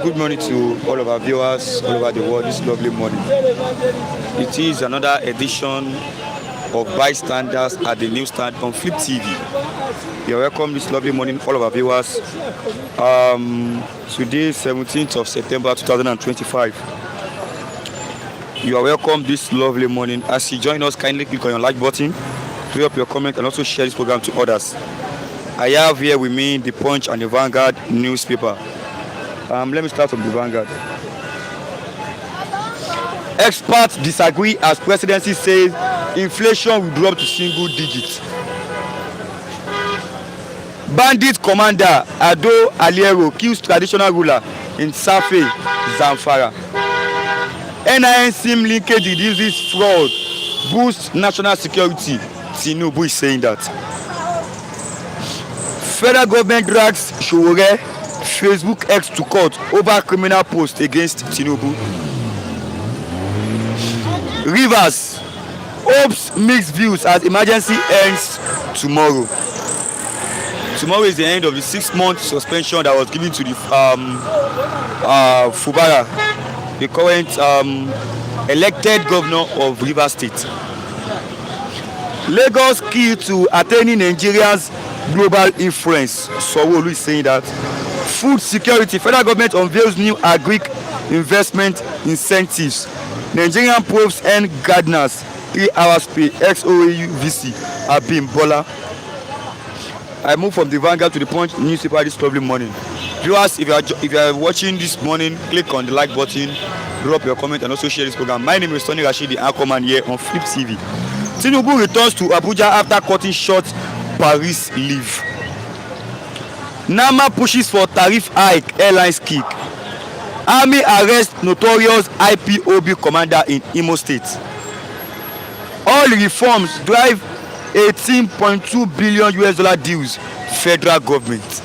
Good morning to all of our viewers all over the world this lovely morning. It is another edition of Bystanders at the Newsstand on Flip TV. You're welcome this lovely morning, all of our viewers. Today, 17th of September 2025. You are welcome this lovely morning. As you join us, kindly click on your like button, throw up your comment, and also share this program to others. I have here with me the Punch and the Vanguard newspaper. Let me start from the Vanguard. Experts disagree as presidency says inflation will drop to single digits. Bandit commander Ado Aliero kills traditional ruler in Safe, Zamfara. NIN SIM linkage reduces fraud, boosts national security. Tinubu is saying that. Federal government drags Showore Facebook X to court over criminal post against Tinubu. Rivers hopes mixed views as emergency ends tomorrow. Tomorrow is the end of the 6-month suspension that was given to the Fubara, the current elected governor of Rivers State. Lagos key to attaining Nigerians' global influence. Sanwo-Olu is saying that. Food security. Federal government unveils new agric investment incentives. Nigerian probes and gardeners 3 hours pay. XOAU VC Abimbola. I move from the Vanguard to the Punch newspaper this lovely morning. Viewers, if you are watching this morning, click on the like button, drop your comment, and also share this program. My name is Tony Rashid, the Anchorman here on Flip TV. Tinubu returns to Abuja after cutting short Paris leave. Nama pushes for tariff hike, airlines kick. Army arrests notorious IPOB commander in Imo State. All reforms drive $18.2 billion deals. Federal government.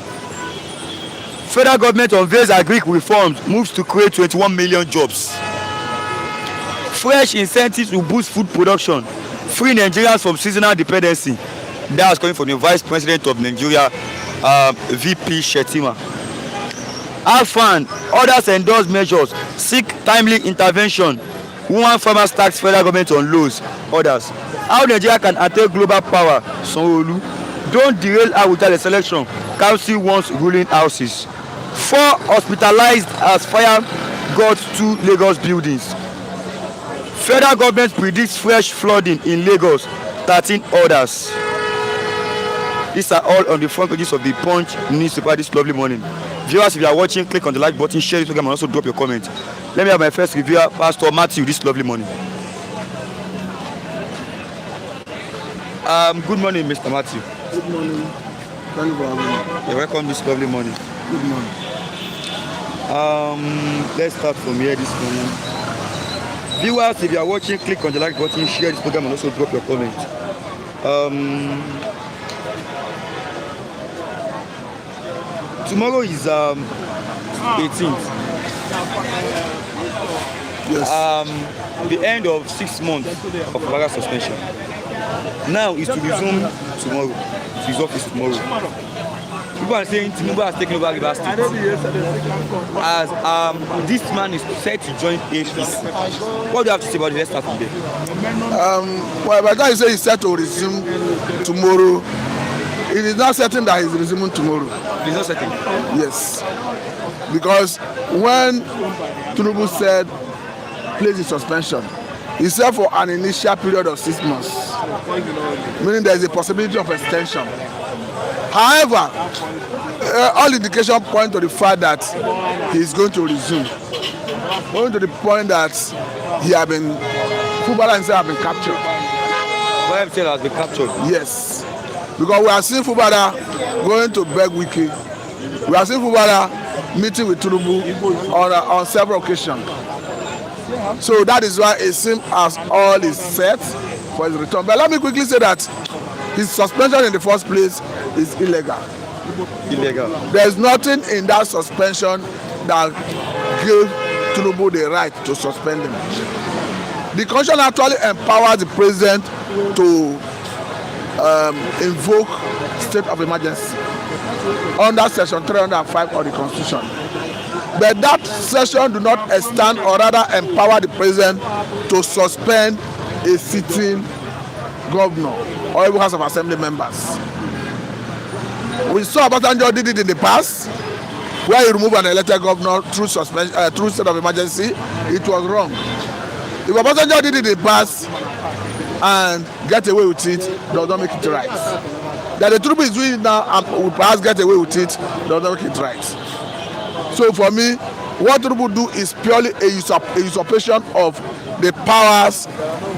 Federal government unveils agric reforms, moves to create 21 million jobs. Fresh incentives will boost food production. Free Nigerians from seasonal dependency. That was coming from the Vice President of Nigeria, VP Shetima. Alfan, others endorse measures, seek timely intervention. Woman farmers tax federal government on loans. Others. How Nigeria can attain global power. Sanwo-Olu. Don't derail her without a selection. Council wants ruling houses. 4 hospitalized as fire got 2 Lagos buildings. Federal government predicts fresh flooding in Lagos. 13 orders. These are all on the front pages of the Punch newspaper this lovely morning. Viewers, if you are watching, click on the like button, share this program, and also drop your comment. Let me have my first reviewer, Pastor Matthew, this lovely morning. Good morning, Mr. Matthew. Good morning. Thank you for having me. You're welcome this lovely morning. Good morning. Let's start from here this morning. Viewers, if you are watching, click on the like button, share this program, and also drop your comment. Tomorrow is 18th. Yes. The end of 6 months of Fubara suspension. Now is to resume tomorrow. To his office tomorrow. People are saying Tinubu has taken over Rivers State. As this man is set to join APC. What do you have to say about the rest of the day? Well, by the time you say he's set to resume tomorrow, it is not certain that he's resuming tomorrow. It is not certain? Yes. Because when Tinubu said place in suspension, He served for an initial period of 6 months, meaning there is a possibility of extension. However, all indications point to the fact that he is going to resume, going to the point that Fubara himself have been captured. Fubara himself has been captured? Yes, because we are seeing Fubara going to beg Wiki. We are seeing Fubara meeting with Tinubu on several occasions. So that is why it seems as all is set for his return. But let me quickly say that his suspension in the first place is illegal. There is nothing in that suspension that gives Tinubu the right to suspend him. The Constitution actually empowers the president to invoke state of emergency under section 305 of the Constitution. But that section do not extend or rather empower the president to suspend a sitting governor or even House of Assembly members. We saw Obasanjo did it in the past, where he removed an elected governor through state of emergency. It was wrong. If Obasanjo did it in the past and get away with it, does not make it right. That the Tinubu is doing it now and will perhaps get away with it, does not make it right. So for me, what Tinubu do is purely a usurpation of the powers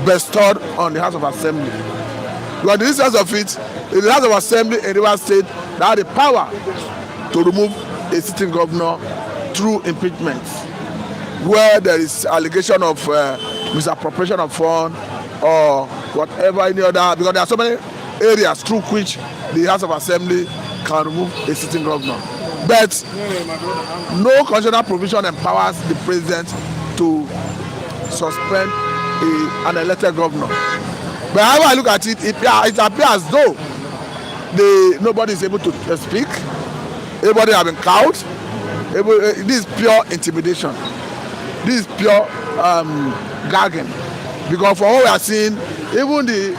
bestowed on the House of Assembly. Because in the sense of it, in the House of Assembly in Rivers State, they have the power to remove a sitting governor through impeachment, where there is allegation of misappropriation of funds or whatever any other, because there are so many areas through which the House of Assembly can remove a sitting governor. But no constitutional provision empowers the president to suspend an elected governor. But however I look at it, it appears as though nobody is able to speak. Everybody has been cowed. This is pure intimidation. This is pure gagging. Because from what we are seeing, even the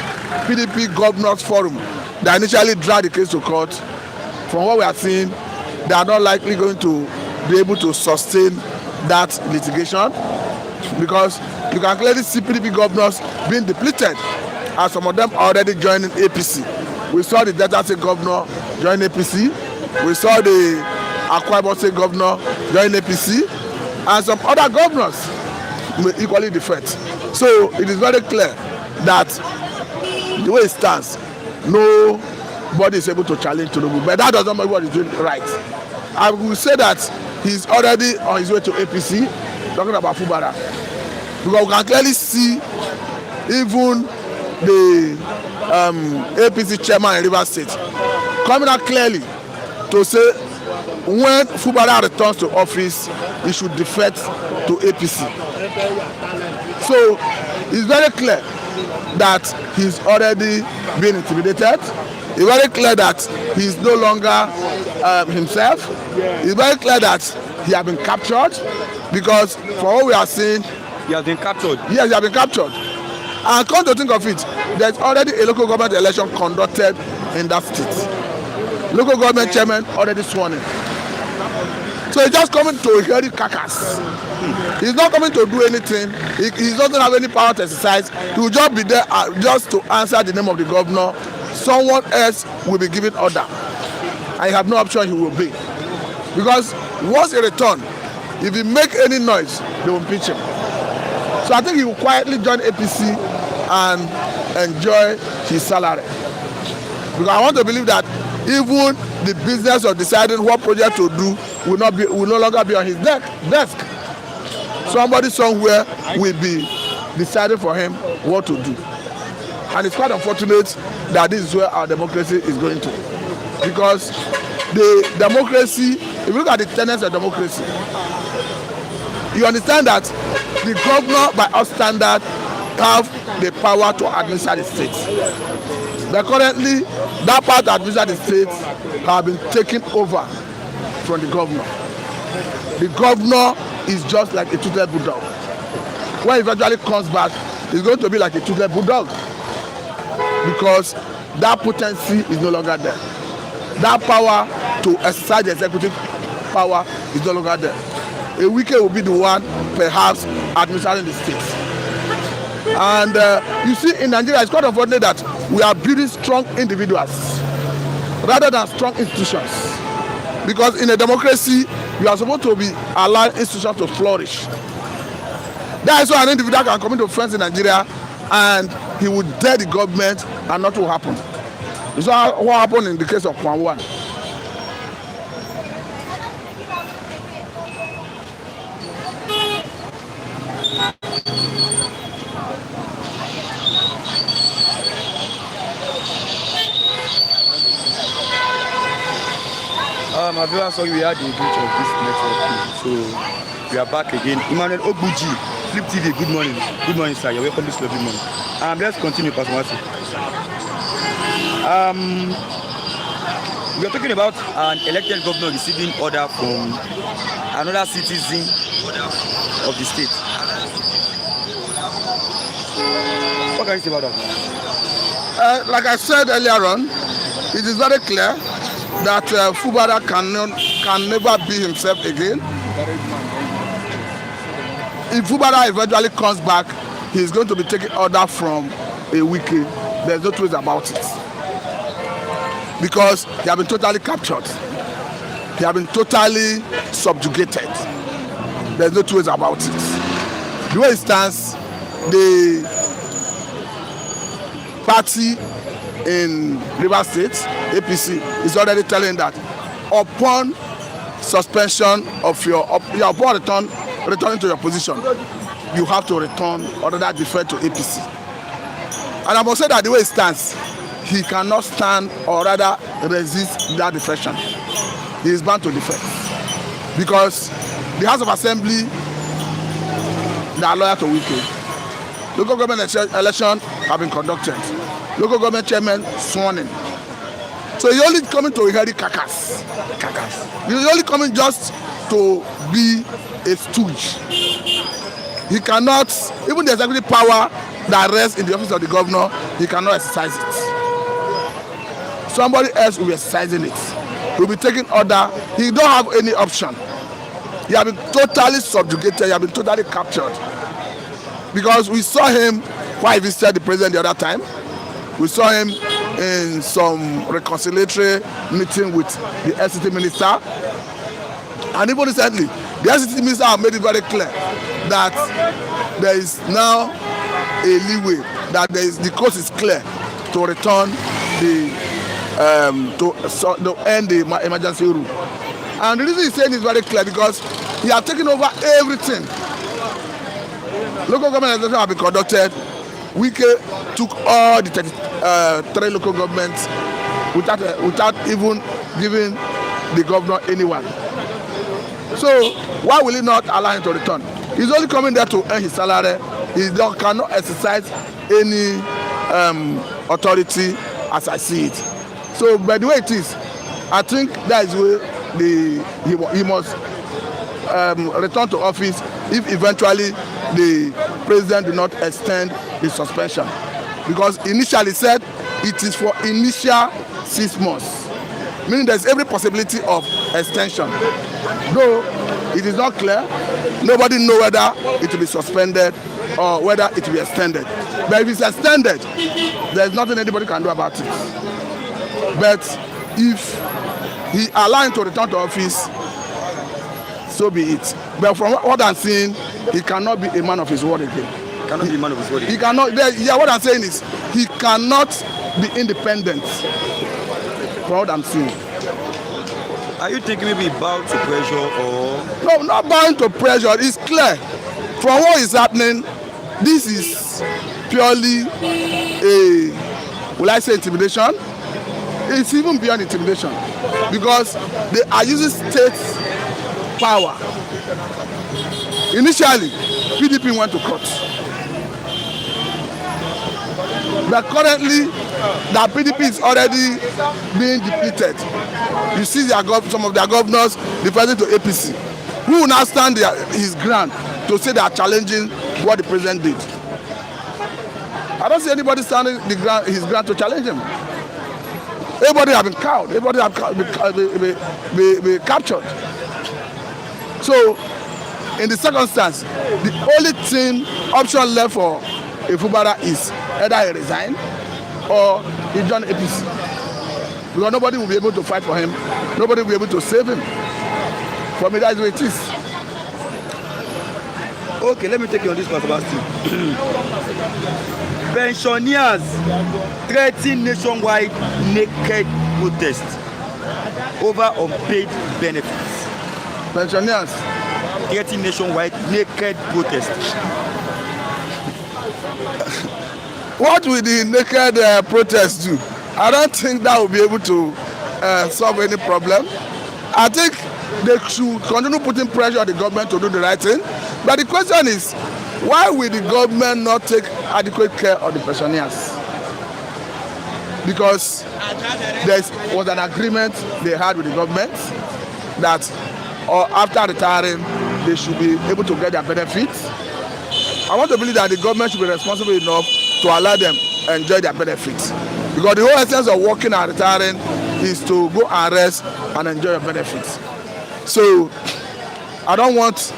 PDP Governors Forum that initially dragged the case to court, from what we are seeing, they are not likely going to be able to sustain that litigation, because you can clearly see PDP governors being depleted, as some of them are already joining APC. We saw the Delta State governor join APC. We saw the Akwa Ibom State governor join APC, and some other governors may equally defect. So it is very clear that the way it stands, nobody is able to challenge Tinubu. But that does not mean what he's doing right. I will say that he's already on his way to APC, talking about Fubara. Because we can clearly see even the APC chairman in Rivers State coming out clearly to say when Fubara returns to office, he should defect to APC. So it's very clear that he's already been intimidated. It's very clear that he's no longer himself. It's very clear that he has been captured, because for what we are seeing, he has been captured. Yes, he has been captured. And come to think of it, there's already a local government election conducted in that state. Local government chairman already sworn in. So he's just coming to hear the carcass. He's not coming to do anything. He doesn't have any power to exercise. He will just be there just to answer the name of the governor. Someone else will be giving order, and he have no option. He will obey, because once he return, if he make any noise, they will impeach him. So I think he will quietly join APC and enjoy his salary, because I want to believe that even the business of deciding what project to do will no longer be on his desk. Somebody somewhere will be deciding for him what to do. And it's quite unfortunate that this is where our democracy is going to. Because the democracy, if you look at the tenets of democracy, you understand that the governor, by our standard, have the power to administer the state. But currently, that part to administer the state have been taken over from the governor. The governor is just like a toothless bulldog. When he eventually comes back, it's going to be like a toothless bulldog, because that potency is no longer there. That power to exercise the executive power is no longer there. A Wike will be the one perhaps administering the state. And you see, in Nigeria, it's quite unfortunate that we are building strong individuals rather than strong institutions. Because in a democracy, you are supposed to be allowing institutions to flourish. That is why an individual can come into friends in Nigeria and he would dare the government and nothing will happen. It's what happened in the case of Kwan. I'm very sorry we had a glitch of this network, so we are back again. Emmanuel Ogbuji, Flip TV, good morning. Good morning, sir. You're welcome this lovely morning. Let's continue, Pastor Masi. We are talking about an elected governor receiving order from another citizen of the state. What can you say about that? Like I said earlier on, it is very clear that Fubara can never be himself again. If Fubara eventually comes back, he is going to be taking order from a wiki. There's no two ways about it. Because he has been totally captured. He has been totally subjugated. There's no two ways about it. The way it stands, the party in Rivers State, APC, is already telling that upon suspension of upon returning to your position, you have to return or rather defer to APC. And I must say that the way it stands, he cannot stand or rather resist that defection. He is bound to defect. Because the House of Assembly, they are loyal to Wike. Local government elections have been conducted. Local government chairman sworn in. So he's only coming to inherit carcass. He's only coming just to be a stooge. He cannot, even the executive power that rests in the office of the governor, he cannot exercise it. Somebody else will be exercising it. He will be taking order. He don't have any option. He has been totally subjugated. He has been totally captured. Because we saw him while he visited the president the other time. We saw him in some reconciliatory meeting with the SCT minister. And even recently, the SCT minister have made it very clear that there is now a leeway, that the coast is clear to return to end the emergency rule. And the reason he's saying is very clear because he has taken over everything. Local government elections have been conducted. Wike took all the 33 local governments without even giving the governor anyone. So why will he not allow him to return? He's only coming there to earn his salary. He cannot exercise any authority as I see it. So by the way it is, I think that is where he must return to office if eventually the president do not extend the suspension. Because initially said it is for initial 6 months, meaning there's every possibility of extension. Though it is not clear, nobody knows whether it will be suspended or whether it will be extended. But if it's extended, there's nothing anybody can do about it. But if he allows him to return to office, so be it. But from what I'm seeing, he cannot be a man of his word again. Cannot be a man of his word again. He cannot. Yeah, what I'm saying is he cannot be independent. From what I'm seeing. Are you thinking maybe bow to pressure or? No, not bowing to pressure. It's clear. From what is happening, this is purely a, will I say intimidation? It's even beyond intimidation because they are using state power. Initially, PDP went to court. But currently, the PDP is already being depleted. You see some of their governors defending to APC. Who will now stand his ground to say they are challenging what the president did? I don't see anybody standing his ground to challenge him. Everybody have been cowed. Everybody have been captured. So, in the circumstance, the only option left for if Fubara is either he resign or he join APC. Because nobody will be able to fight for him. Nobody will be able to save him. For me, that's the way it is. Okay, let me take you on this one, Sebastian. Pensioners threaten nationwide naked protest over unpaid benefits. Pensioners threaten nationwide naked protest. What will the naked protest do? I don't think that will be able to solve any problem. I think they should continue putting pressure on the government to do the right thing. But the question is, why will the government not take adequate care of the pensioners? Because there was an agreement they had with the government that after retiring, they should be able to get their benefits. I want to believe that the government should be responsible enough to allow them enjoy their benefits. Because the whole essence of working and retiring is to go and rest and enjoy your benefits. So I don't want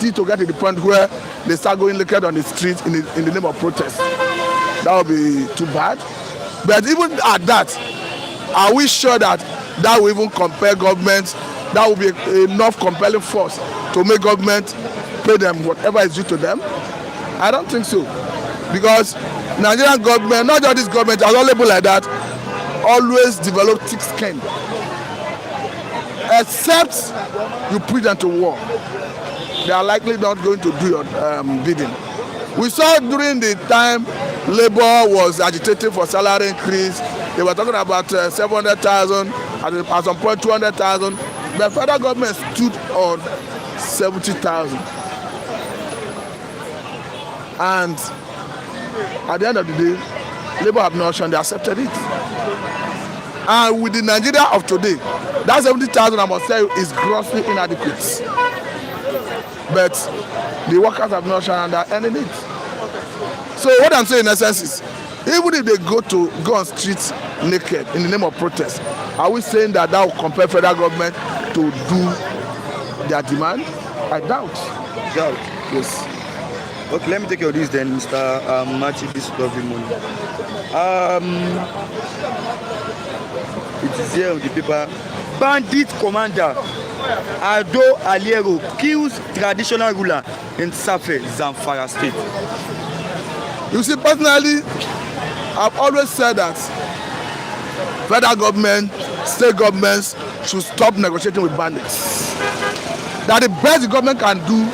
it to get to the point where they start going naked on the streets in the name of protest. That would be too bad. But even at that, are we sure that that will even compel government? That will be enough compelling force to make government pay them whatever is due to them? I don't think so. Because Nigerian government, not just this government, as all label like that, always develop thick skin. Except you put them to war, they are likely not going to do your bidding. We saw during the time Labour was agitating for salary increase, they were talking about 700,000, at some point 200,000, but federal government stood on 70,000. And at the end of the day, Labour have no option, they accepted it. And with the Nigeria of today, that 70,000, I must tell you, is grossly inadequate. But the workers have no option and they are earning it. So what I'm saying in essence is, even if they go on streets naked in the name of protest, are we saying that will compel federal government to do their demand? I doubt. Doubt? Yes. Okay, let me take care of this then, Mr. Machi, this lovely morning. It is here on the paper. Bandit commander Ado Aliero kills traditional ruler in Safe, Zamfara state. You see, personally, I've always said that federal government, state governments should stop negotiating with bandits. That the best the government can do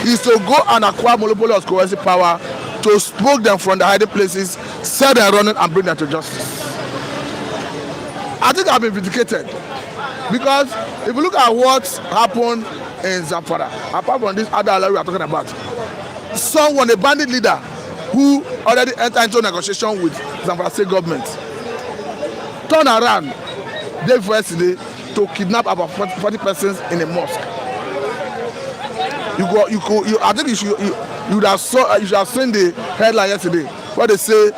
is to go and acquire monopoly of coercive power, to smoke them from the hiding places, set them running and bring them to justice. I think I've been vindicated, because if you look at what happened in Zamfara, apart from this other area we are talking about, someone, a bandit leader who already entered into negotiation with Zamfara state government, turned around day before yesterday to kidnap about 40 persons in a mosque. I think you should have seen the headline yesterday where they say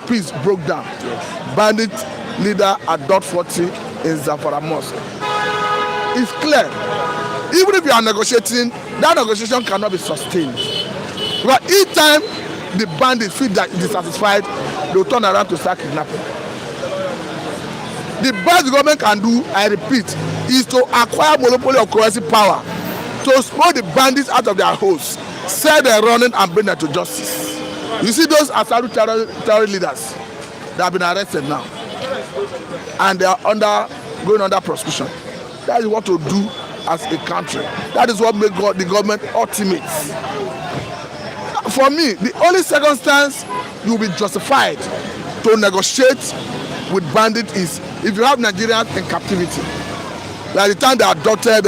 peace broke down. Bandit leader at dot 40 in Zamfara mosque. It's clear. Even if you are negotiating, that negotiation cannot be sustained. Because each time the bandits feel that dissatisfied, they will turn around to start kidnapping. The best the government can do, I repeat, is to acquire monopoly of coercive power, to smoke the bandits out of their holes, set them running and bring them to justice. You see those Asaru terror leaders that have been arrested now, and they are going under prosecution. That is what to do as a country. That is what makes the government ultimate. For me, the only circumstance you will be justified to negotiate with bandits is if you have Nigerians in captivity. Like the time they adopted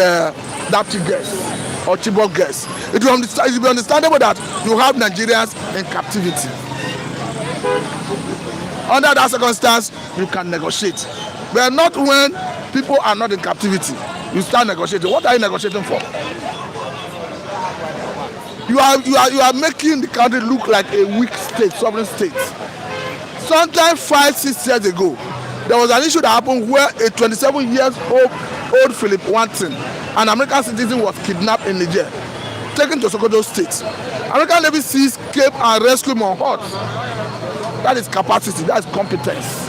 Dapchi girls or Chibok girls. It will be understandable that you have Nigerians in captivity. Under that circumstance, you can negotiate. But not when people are not in captivity. You start negotiating. What are you negotiating for? You are making the country look like a weak state, sovereign state. Sometime 5-6 years ago, there was an issue that happened where a 27-year-old Philip Wanton, an American citizen, was kidnapped in Niger. taken to Sokoto State. American Navy SEALs came and rescued him on horse. That is capacity, that is competence.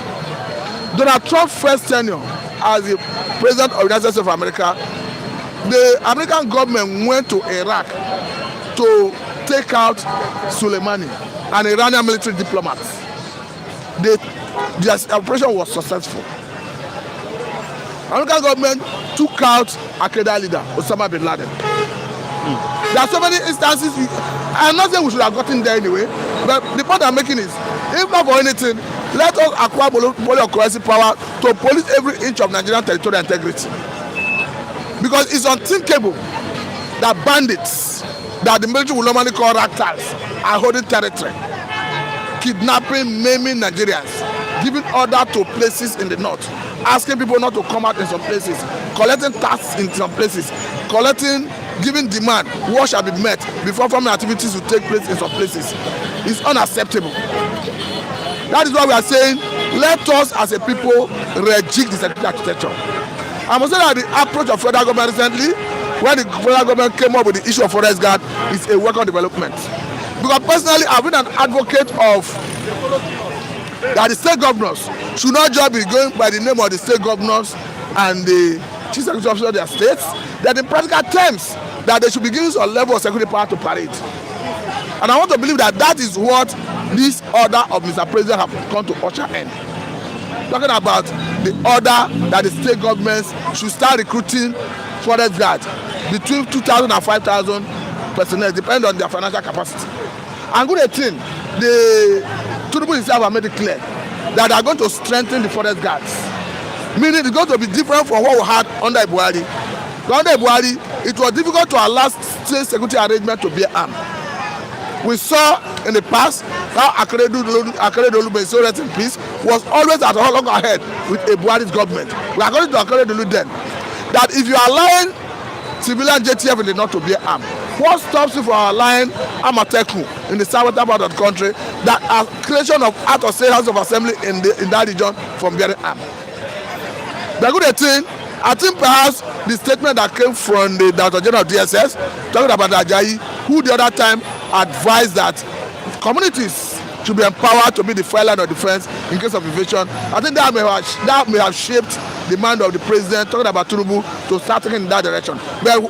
Donald Trump's first tenure as the president of the United States of America, the American government went to Iraq to take out Soleimani, an Iranian military diplomat. The operation was successful. American government took out Al-Qaeda leader Osama bin Laden. There are so many instances. I'm not saying we should have gotten there anyway, but the point I'm making is, if not for anything, let us acquire coercive power to police every inch of Nigerian territorial integrity. Because it's unthinkable that bandits, that the military will normally call ragtals, are holding territory, kidnapping, maiming Nigerians, giving order to places in the north, asking people not to come out in some places, collecting tax in some places, giving demand what shall be met before farming activities will take place in some places. It's unacceptable. That is why we are saying, let us as a people reject the security architecture. I must say that the approach of federal government recently, when the federal government came up with the issue of forest guard, is a welcome development. Because personally, I've been an advocate of that the state governors should not just be going by the name of the state governors and the chief security officer of their states, that in practical terms, that they should be given some level of security power to parade. And I want to believe that that is what this order of Mr. President have come to usher in. Talking about the order that the state governments should start recruiting forest guards between 2,000 and 5,000 personnel, depending on their financial capacity. And good thing, the Tinubu himself have made it clear that they are going to strengthen the forest guards. Meaning it's going to be different from what we had under Buhari. Under Buhari, it was difficult to allow state security arrangement to be armed. We saw in the past how Akeredolu in peace was always at a longer ahead with a Buhari's government. We are going to Akeredolu then that if you are allowing civilian JTF in the north to be armed, what stops you from allowing Amateku in the southern part of the country that are creation of out of state house of assembly in that region from being armed? The good thing, I think perhaps the statement that came from the Director General of DSS talking about Ajayi, who the other time advised that communities should be empowered to be the fire line of defense in case of invasion. I think that may have shaped the mind of the president talking about Tinubu to start taking in that direction. But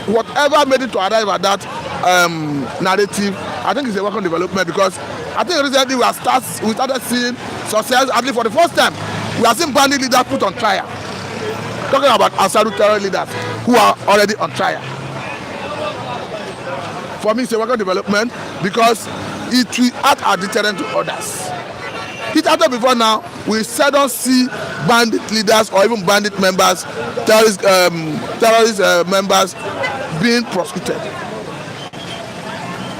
whatever made it to arrive at that narrative, I think it's a welcome development, because I think recently we started seeing success, at least for the first time. We are seeing bandit leaders put on trial. Talking about Asadu terror leaders who are already on trial. For me, it's a welcome development because it will act as deterrent to others. Hitherto before now, we seldom see bandit leaders or even bandit members, terrorist members being prosecuted.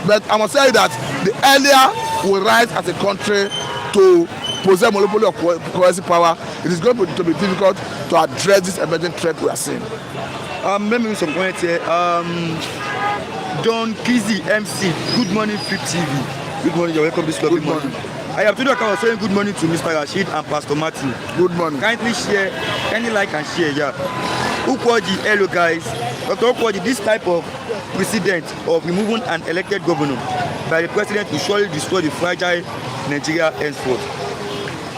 But I must say that the earlier we rise as a country to possess monopoly of coercive power, it is going to be difficult to address this emerging threat we are seeing. Let me make some comments here. Don Kizzy MC, good morning, Flip TV. Good morning, you're welcome to this club. Good morning. I have today I was saying good morning to Mr. Rashid and Pastor Matthew. Good morning. Kindly share, kindly like and share, yeah. Ukwoji, hello guys. Dr. Ukwoji, this type of precedent of removing an elected governor by the president will surely destroy the fragile Nigeria henceforth.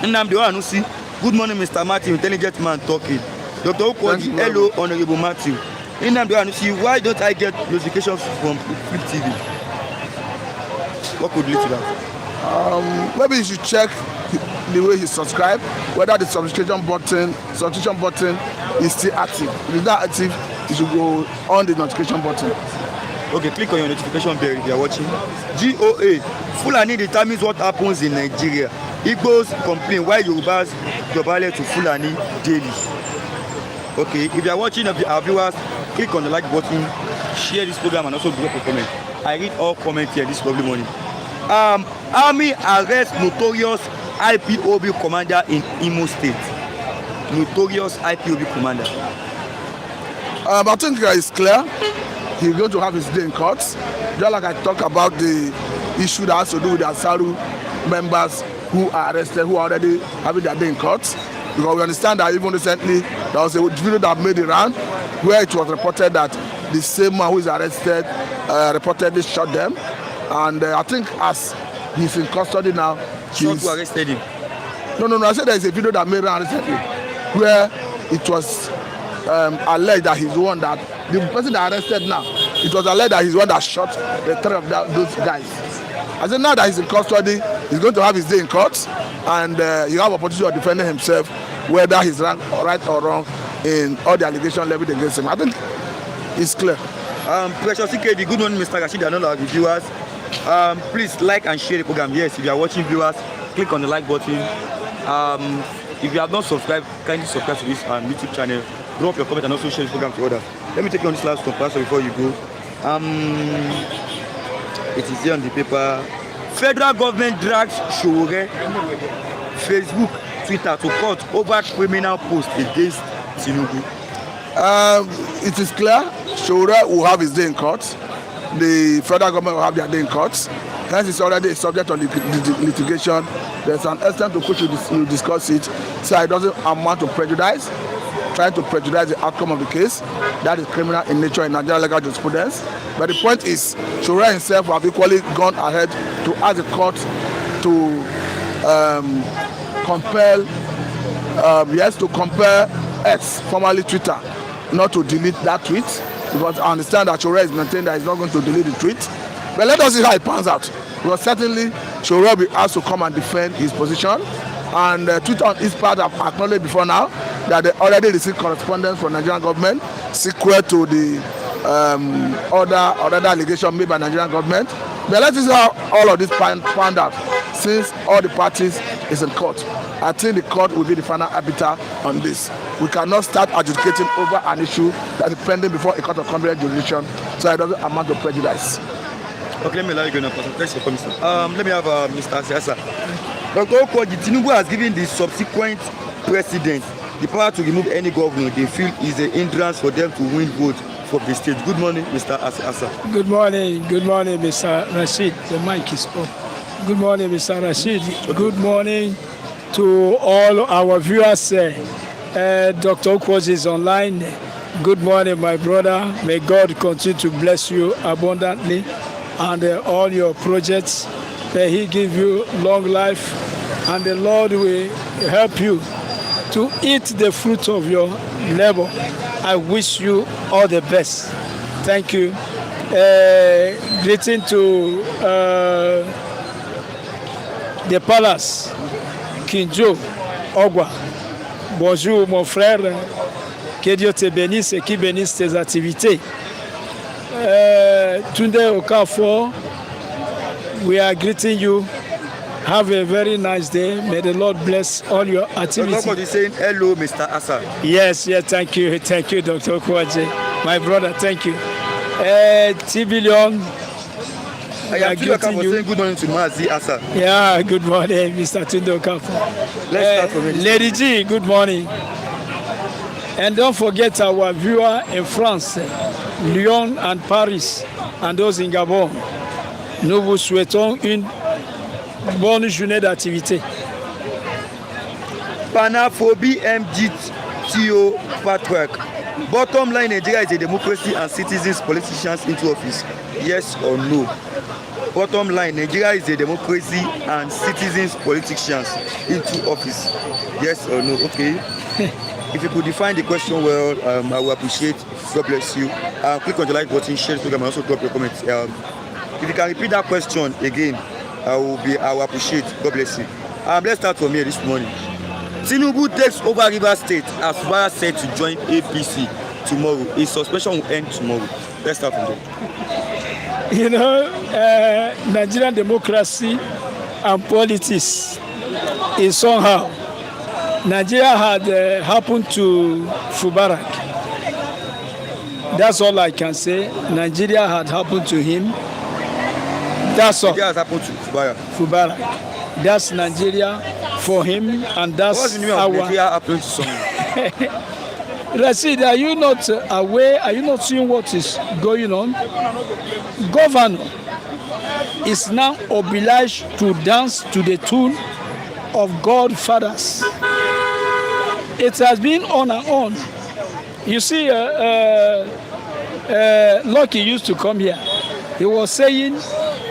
Nnamdi Ohanusi, good morning, Mr. Matthew, intelligent man talking. Dr. Ukwoji, hello, Honorable Matthew. Nnamdi Ohanusi, why don't I get notifications from Flip TV? What could lead to that? Maybe you should check the way you subscribe, whether the subscription button is still active. If it's not active, you should go on the notification button. Okay, click on your notification bell if you are watching. GOA, Fulani determines what happens in Nigeria. Igbos complain why Yorubas dobale to Fulani daily. Okay, if you are watching our viewers, click on the like button, share this program and also drop a comment. I read all comments here this lovely morning. Army arrests notorious IPOB commander in Imo State. Notorious IPOB commander. I think it's clear. He's going to have his day in court. Just like I talked about the issue that has to do with the Asaru members who are arrested, who are already having their day in court. Because we understand that even recently there was a video that made it round where it was reported that the same man who is arrested reportedly shot them, and I think as he's in custody now, Shot who arrested him. No. I said there is a video that made around recently where it was alleged that he's the one that the person that arrested now. It was alleged that he's the one that shot the three of those guys. I said now that he's in custody, he's going to have his day in court, and he have opportunity of defending himself, whether he's right or wrong in all the allegations levied against him. I think it's clear. Precious CKD, good morning, Mr. Rashid and all our viewers. Please like and share the program. Yes, if you are watching viewers, click on the like button. If you have not subscribed, kindly subscribe to this YouTube channel. Drop your comment and also share this program to others. Let me take you on this last comparison before you go. It is here on the paper. Federal government drags Showore, Facebook, Twitter to court over criminal post against Tinubu. It is clear Showore will have his day in court. The federal government will have their day in court. Hence, it's already a subject of litigation. There's an extent to which you discuss it, so it doesn't amount to prejudice. Trying to prejudice the outcome of the case, that is criminal in nature in Nigerian legal jurisprudence. But the point is, Showore himself will have equally gone ahead to ask the court to compel X, formerly Twitter, not to delete that tweet, because I understand that Showore is maintaining that he's not going to delete the tweet. But let us see how it pans out, because certainly Showore will be asked to come and defend his position. And Twitter on his part have acknowledged before now that they already received correspondence from Nigerian government sequel to the other allegation made by Nigerian government. But let's see how all of this panned out, since all the parties is in court. I think the court will be the final arbiter on this. We cannot start adjudicating over an issue that is pending before a court of competent jurisdiction, so it doesn't amount to prejudice. Okay, let me allow you to go now. Thanks for coming, sir. Let me have Mr. Asiasa. Dr. Okwaji, Tinubu has given the subsequent president the power to remove any governor they feel is a hindrance for them to win votes for the state. Good morning, Mr. Asa. Good morning, Mr. Rashid. The mic is on. Good morning, Mr. Rashid. Okay. Good morning to all our viewers. Dr. Okwaji is online. Good morning, my brother. May God continue to bless you abundantly and all your projects. May He give you long life, and the Lord will help you to eat the fruit of your labor. I wish you all the best. Thank you. Greeting to the palace, Kinjo, Ogwa. Bonjour mon frère. Que Dieu te bénisse et qui bénisse tes activités. Tunde Okafor, we are greeting you. Have a very nice day. May the Lord bless all your activities. Dr. Okwaji saying hello, Mr. Asa. Yes, thank you, Dr. Okwaji. My brother, thank you. T-Billion, I am saying good morning to Mazi Asa. Yeah, good morning, Mr. Tunde Okafor. Let's start from it. Lady G, good morning. And don't forget our viewer in France, Lyon and Paris, and those in Gabon. Nous vous souhaitons une bonne journée d'activité. Panaphobie MGTO Patrick. Bottom line, Nigeria is a democracy and citizens politicians into office. Yes or no? Bottom line, Nigeria is a democracy and citizens politicians into office. Yes or no? Okay. If you could define the question well, I will appreciate. God bless you. Click on the like button, share the program, and also drop your comments. If you can repeat that question again, I will appreciate. God bless you. Let's start from here this morning. Tinubu takes over Rivers State as Fubara said to join APC tomorrow. His suspension will end tomorrow. Let's start from there. You know, Nigerian democracy and politics is somehow. Nigeria had happened to Fubara. That's all I can say. Nigeria had happened to him. That's all. Nigeria has happened to Fubara. That's Nigeria for him, and that's what's the meaning of Nigeria happening to someone? Rashid, are you not aware? Are you not seeing what is going on? Governor is now obliged to dance to the tune of godfathers. It has been on and on. You see, Lucky used to come here. He was saying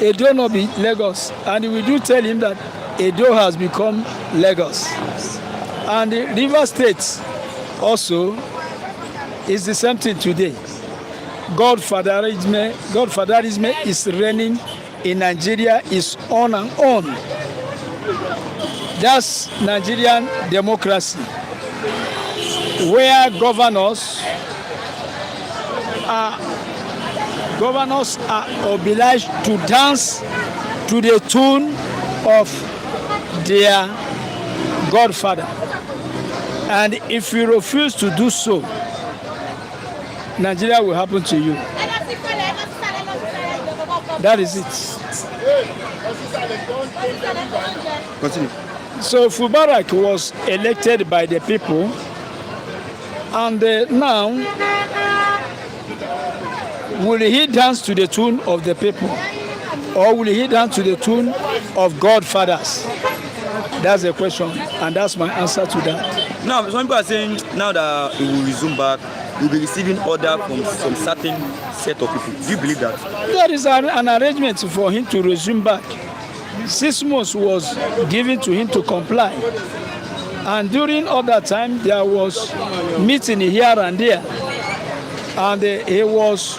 Edo no be Lagos, and we do tell him that Edo has become Lagos. And the River State also is the same thing today. Godfatherism is reigning in Nigeria, is on and on. That's Nigerian democracy, where governors are obliged to dance to the tune of their godfather. And if you refuse to do so, Nigeria will happen to you. That is it. Continue. So Fubara was elected by the people, and now will he dance to the tune of the people, or will he dance to the tune of godfathers? That's the question, and that's my answer to that. Now, some people are saying now that he will resume back, he will be receiving order from some certain set of people. Do you believe that? There is an arrangement for him to resume back. 6 months was given to him to comply. And during all that time, there was meeting here and there. And he was,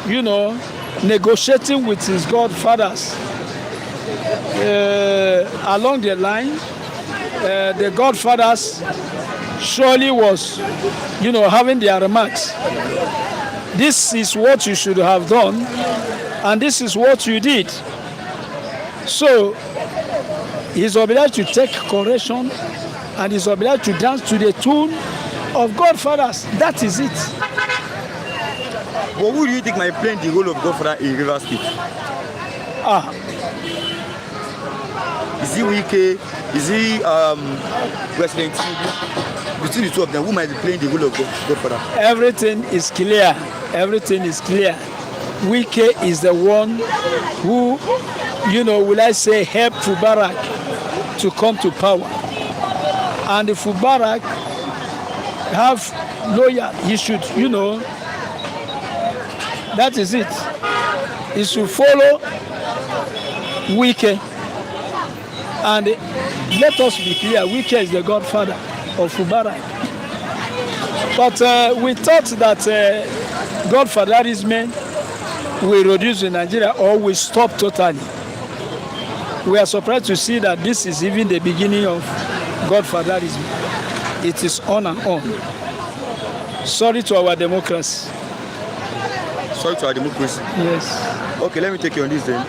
negotiating with his godfathers. Along the line, the godfathers surely was, having their remarks. This is what you should have done, and this is what you did. So, he's obliged to take correction, and he's obliged to dance to the tune of godfathers. That is it. But who do you think might play the role of godfather in River State? Is he Wike? Is he President Tinubu? Between the two of them, who might be playing the role of godfather? Everything is clear. Everything is clear. Wike is the one who, helped Fubara to come to power. And if Fubara have lawyer, he should, that is it. He should follow Wike. And let us be clear, Wike is the godfather of Fubara. But we thought that godfatherism will reduce in Nigeria or will stop totally. We are surprised to see that this is even the beginning of godfatherism. It is on and on. Sorry to our democracy. Sorry to our democracy. Yes. Okay, let me take you on this then.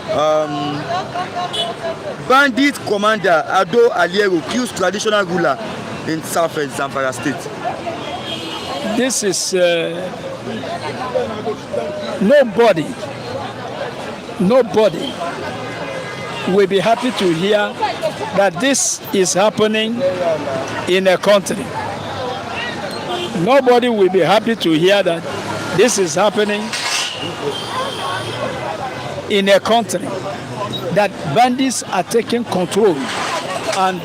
Bandit commander Ado Aliero kills traditional ruler in Southwest Zamfara State. This is nobody will be happy to hear that this is happening in a country. Nobody will be happy to hear that this is happening in a country, that bandits are taking control and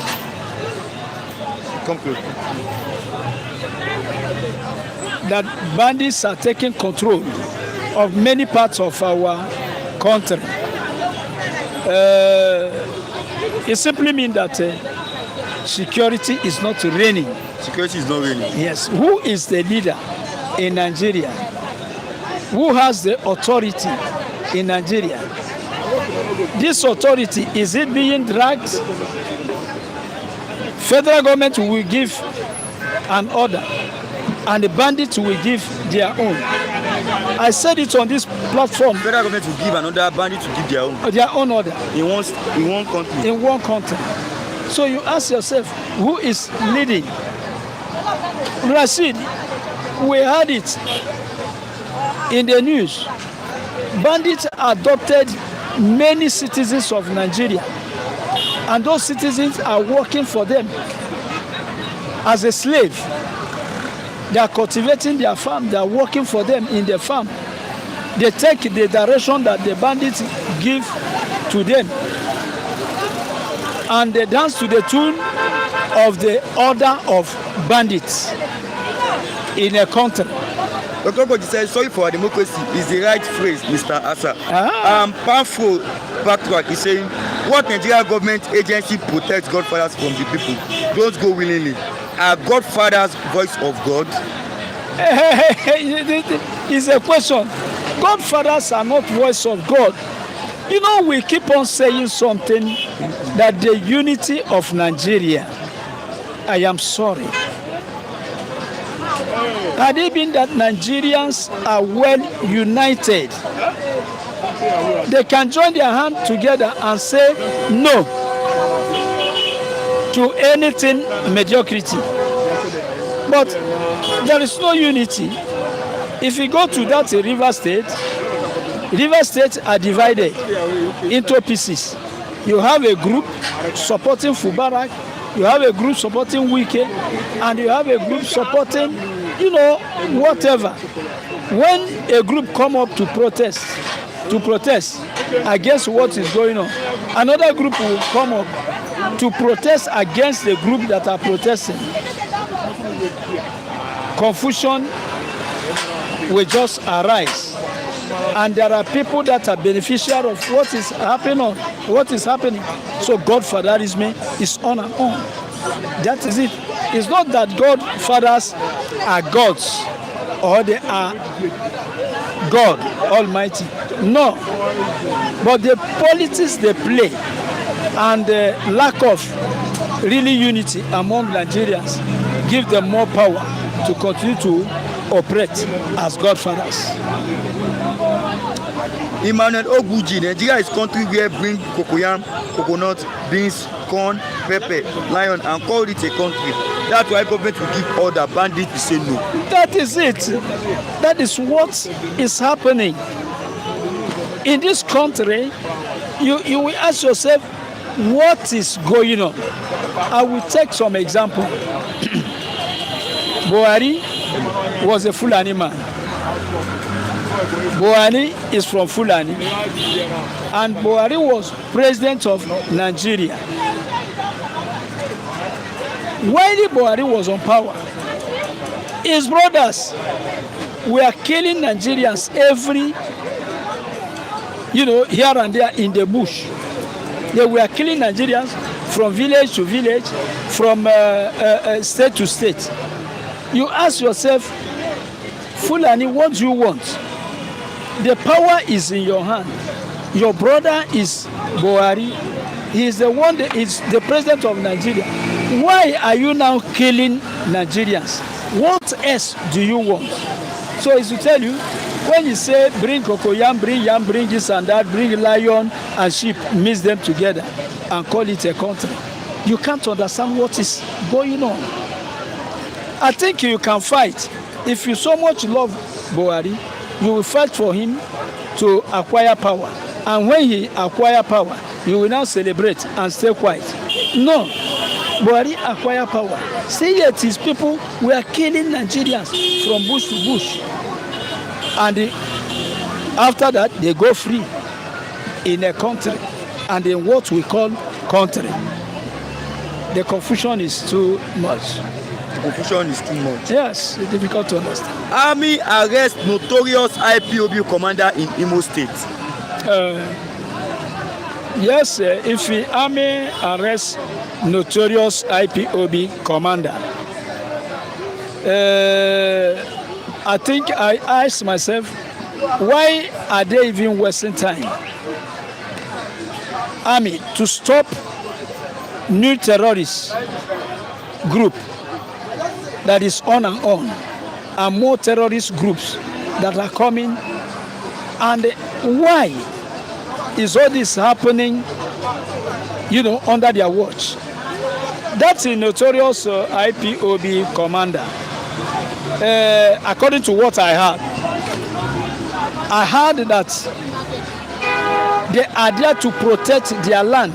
that bandits are taking control of many parts of our country. It simply means that security is not reigning. Security is not reigning. Yes. Who is the leader in Nigeria? Who has the authority in Nigeria? This authority, is it being dragged? Federal government will give an order, and the bandits will give their own. I said it on this platform. Federal government will give another, bandit to give their own. Their own order. In one country. In one country. So you ask yourself, who is leading? Rashid, we heard it in the news. Bandits adopted many citizens of Nigeria, and those citizens are working for them as a slave. They are cultivating their farm, they are working for them in the farm. They take the direction that the bandits give to them, and they dance to the tune of the order of bandits in a country. Dr. Koji says, sorry for our democracy is the right phrase, Mr. Asa. Powerful backtrack is saying, what Nigerian government agency protects godfathers from the people? Don't go willingly. Are godfathers voice of God? It's a question. Godfathers are not voice of God. You know, we keep on saying something that the unity of Nigeria, I am sorry. Had it been that Nigerians are well united, they can join their hands together and say no to anything mediocrity. But there is no unity. If you go to that River States are divided into pieces. You have a group supporting Fubara, you have a group supporting Wike, and you have a group supporting, you know, whatever. When a group come up to protest against what is going on, another group will come up to protest against the group that are protesting. Confusion will just arise, and there are people that are beneficial of what is happening. So godfatherism is on and on. That is it. It's not that godfathers are gods or they are God Almighty. No, but the politics they play and the lack of really unity among Nigerians give them more power to continue to operate as godfathers. Emmanuel Oguji, Nigeria is country where bring cocoyam, coconut, beans, corn, pepper, lion, and call it a country. That's why government will give order, bandits will say no. That is it. That is what is happening. In this country, you will ask yourself, what is going on? I will take some example. Buhari was a Fulani man. Buhari is from Fulani, and Buhari was president of Nigeria. While Buhari was on power, his brothers were killing Nigerians here and there in the bush. They were killing Nigerians from village to village, from state to state. You ask yourself, Fulani, what do you want? The power is in your hand. Your brother is Buhari. He is the one that is the president of Nigeria. Why are you now killing Nigerians? What else do you want? So it's to tell you, when you say bring cocoyam, bring yam, bring this and that, bring lion and sheep, mix them together and call it a country, you can't understand what is going on. I think you can fight. If you so much love Buhari, you will fight for him to acquire power. And when he acquire power, you will now celebrate and stay quiet. No. Buhari acquire power. See yet his people were killing Nigerians from bush to bush. And after that, they go free in a country and in what we call country. The confusion is too much. The confusion is too much. Yes, it's difficult to understand. Army arrest notorious IPOB commander in Imo State. Yes, if the army arrests notorious IPOB commander, I think I ask myself, why are they even wasting time? Army to stop new terrorist group that is on and more terrorist groups that are coming. And why is all this happening, under their watch? That's a notorious IPOB commander. According to what I heard that they are there to protect their land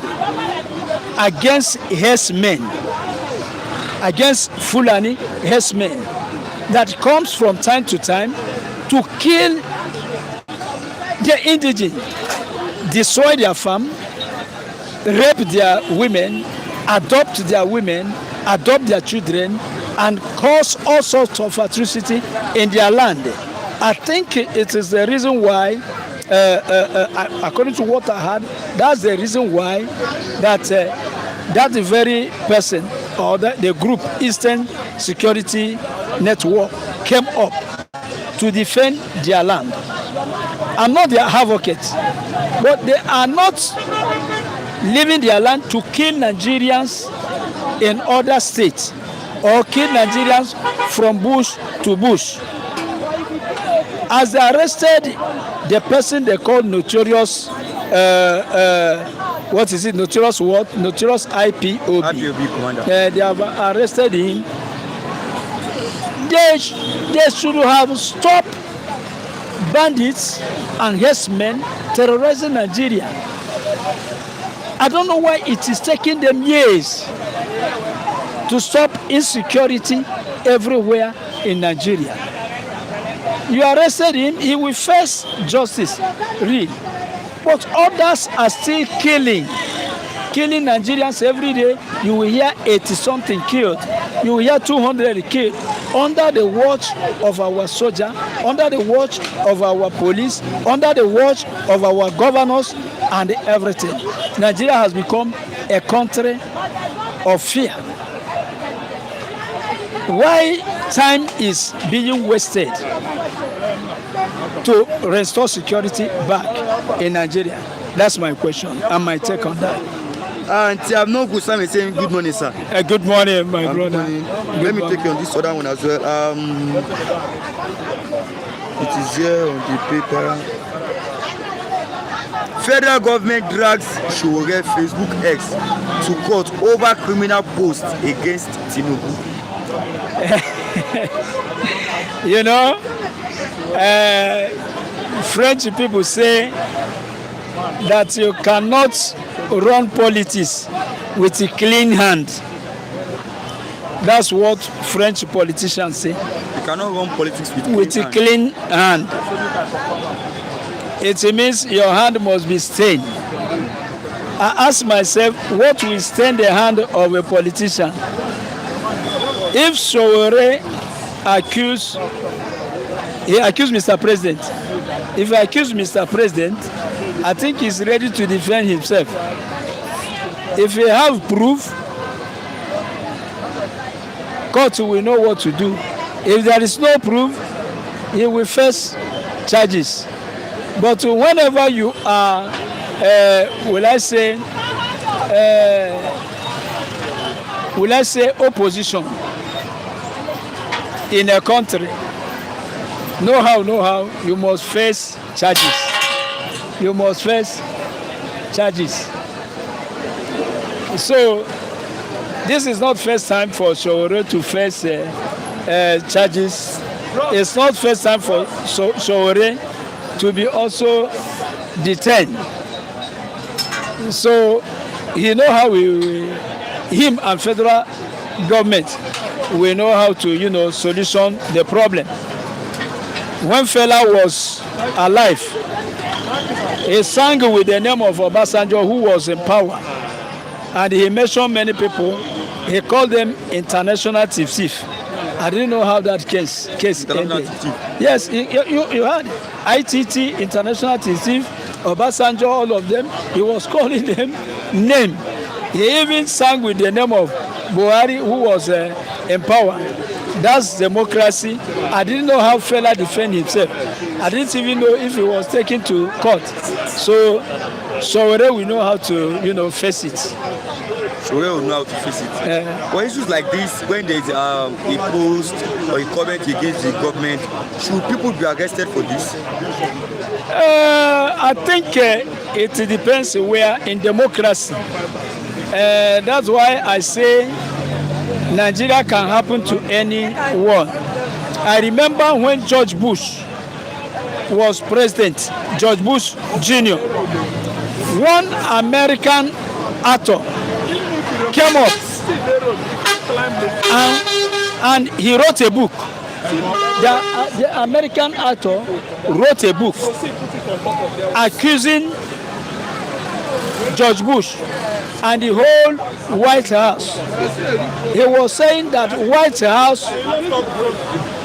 against herdsmen, against Fulani herdsmen that comes from time to time to kill the indigenous, destroy their farm, rape their women, adopt their women, adopt their children, and cause all sorts of atrocity in their land. I think it is the reason why, according to what I heard, that's the reason why that very person or the group Eastern Security Network came up to defend their land. I'm not their advocate, but they are not leaving their land to kill Nigerians in other states or kill Nigerians from bush to bush. As they arrested the person they call notorious, what is it? Notorious what? Notorious IPOB. IPOB commander. They have arrested him. They should have stopped bandits and herdsmen terrorizing Nigeria. I don't know why it is taking them years to stop insecurity everywhere in Nigeria. You arrested him, he will face justice, real. But others are still killing Nigerians every day. You will hear 80-something killed. You will hear 200 killed under the watch of our soldier, under the watch of our police, under the watch of our governors and everything. Nigeria has become a country of fear. Why time is being wasted to restore security back in Nigeria? That's my question and my take on that. And I'm not good, Sam is saying good morning, sir. Good morning, my brother. Let me take you on this other one as well. It is here on the paper. Federal government drags Showore Facebook X to court over criminal posts against Tinubu. You know, French people say that you cannot run politics with a clean hand. That's what French politicians say. You cannot run politics with a clean hand. It means your hand must be stained. I ask myself, what will stain the hand of a politician? If Showore accused Mr. President, if I accuse Mr. President, I think he's ready to defend himself. If he have proof, court will know what to do. If there is no proof, he will face charges. But whenever you are, will I say opposition in a country, no how, you must face charges. You must face charges. So this is not first time for Showore to face charges. It's not first time for Showore to be also detained. So he know how him and federal government will know how to solution the problem. When fella was alive, he sang with the name of Obasanjo, who was in power, and he mentioned many people. He called them international thief. I didn't know how that case ended. Yes, you had ITT, international thief, Obasanjo, all of them. He was calling them name. He even sang with the name of Buhari, who was in power. That's democracy. I didn't know how fella defend himself. I didn't even know if he was taken to court. So Showore will know how to face it. Showore will know how to face it. For issues like this, when there is a post or a comment against the government, should people be arrested for this? I think it depends where in democracy. That's why I say Nigeria can happen to anyone. I remember when George Bush was president, George Bush Jr., one American actor came up and he wrote a book. The American actor wrote a book accusing George Bush and the whole White House. He was saying that White House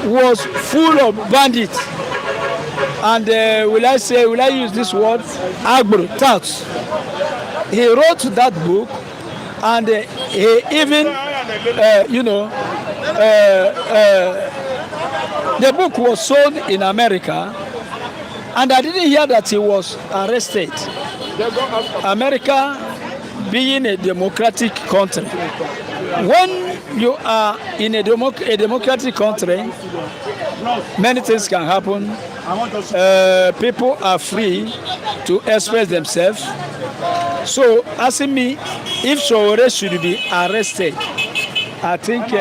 was full of bandits and will I use this word, agro touts. He wrote that book, and he even, the book was sold in America, and I didn't hear that he was arrested. America being a democratic country, when you are in a democratic country, many things can happen. People are free to express themselves. So asking me if Sowore should be arrested, I think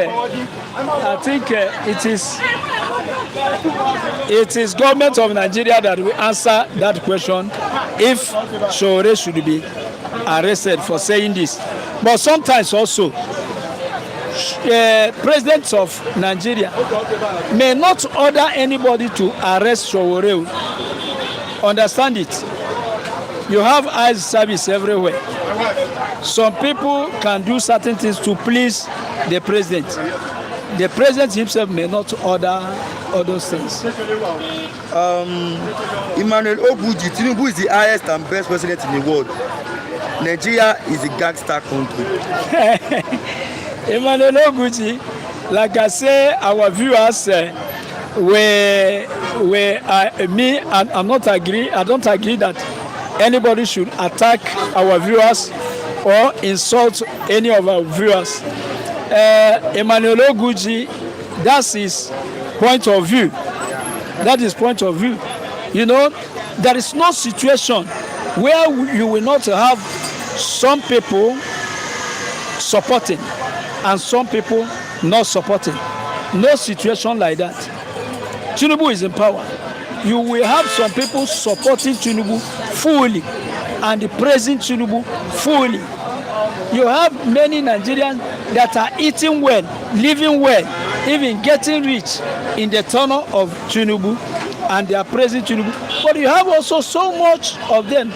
it is government of Nigeria that will answer that question if Sowore should be arrested for saying this. But sometimes also, presidents of Nigeria may not order anybody to arrest Sowore. Understand it. You have eyes service everywhere. Some people can do certain things to please the president. The president himself may not order all those things. Emmanuel Oguji, Tinubu is the highest and best president in the world. Nigeria is a gangster country. Emmanuel Oguji, like I say, our viewers I don't agree that anybody should attack our viewers or insult any of our viewers. Emmanuel Oguji, that's his point of view. That is point of view. You know, there is no situation where you will not have some people supporting and some people not supporting. No situation like that. Tinubu is in power. You will have some people supporting Tinubu fully and praising Tinubu fully. You have many Nigerians that are eating well, living well, even getting rich in the tenure of Tinubu, and they are praising Tinubu. But you have also so much of them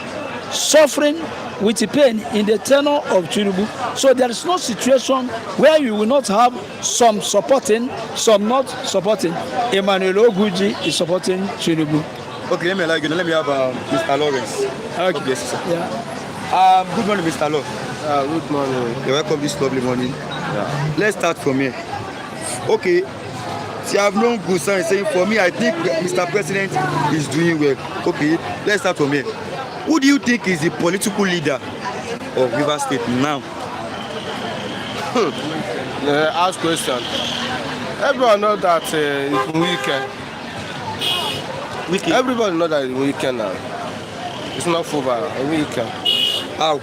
suffering with the pain in the tenure of Tinubu. So there is no situation where you will not have some supporting, some not supporting. Emmanuel Oguji is supporting Tinubu. Okay, let me have Mr. Lawrence. Okay. Yes, Yeah. Good morning, Mr. Law. Good morning. You're welcome this lovely morning. Yeah. Let's start from here. Okay. See, I've known good son saying for me, I think Mr. President is doing well. Okay, let's start from here. Who do you think is the political leader of Rivers State now? Ask question. Everyone knows that it's weekend. Everybody knows that it's weekend now. It's not Fubara, it's weekend. How?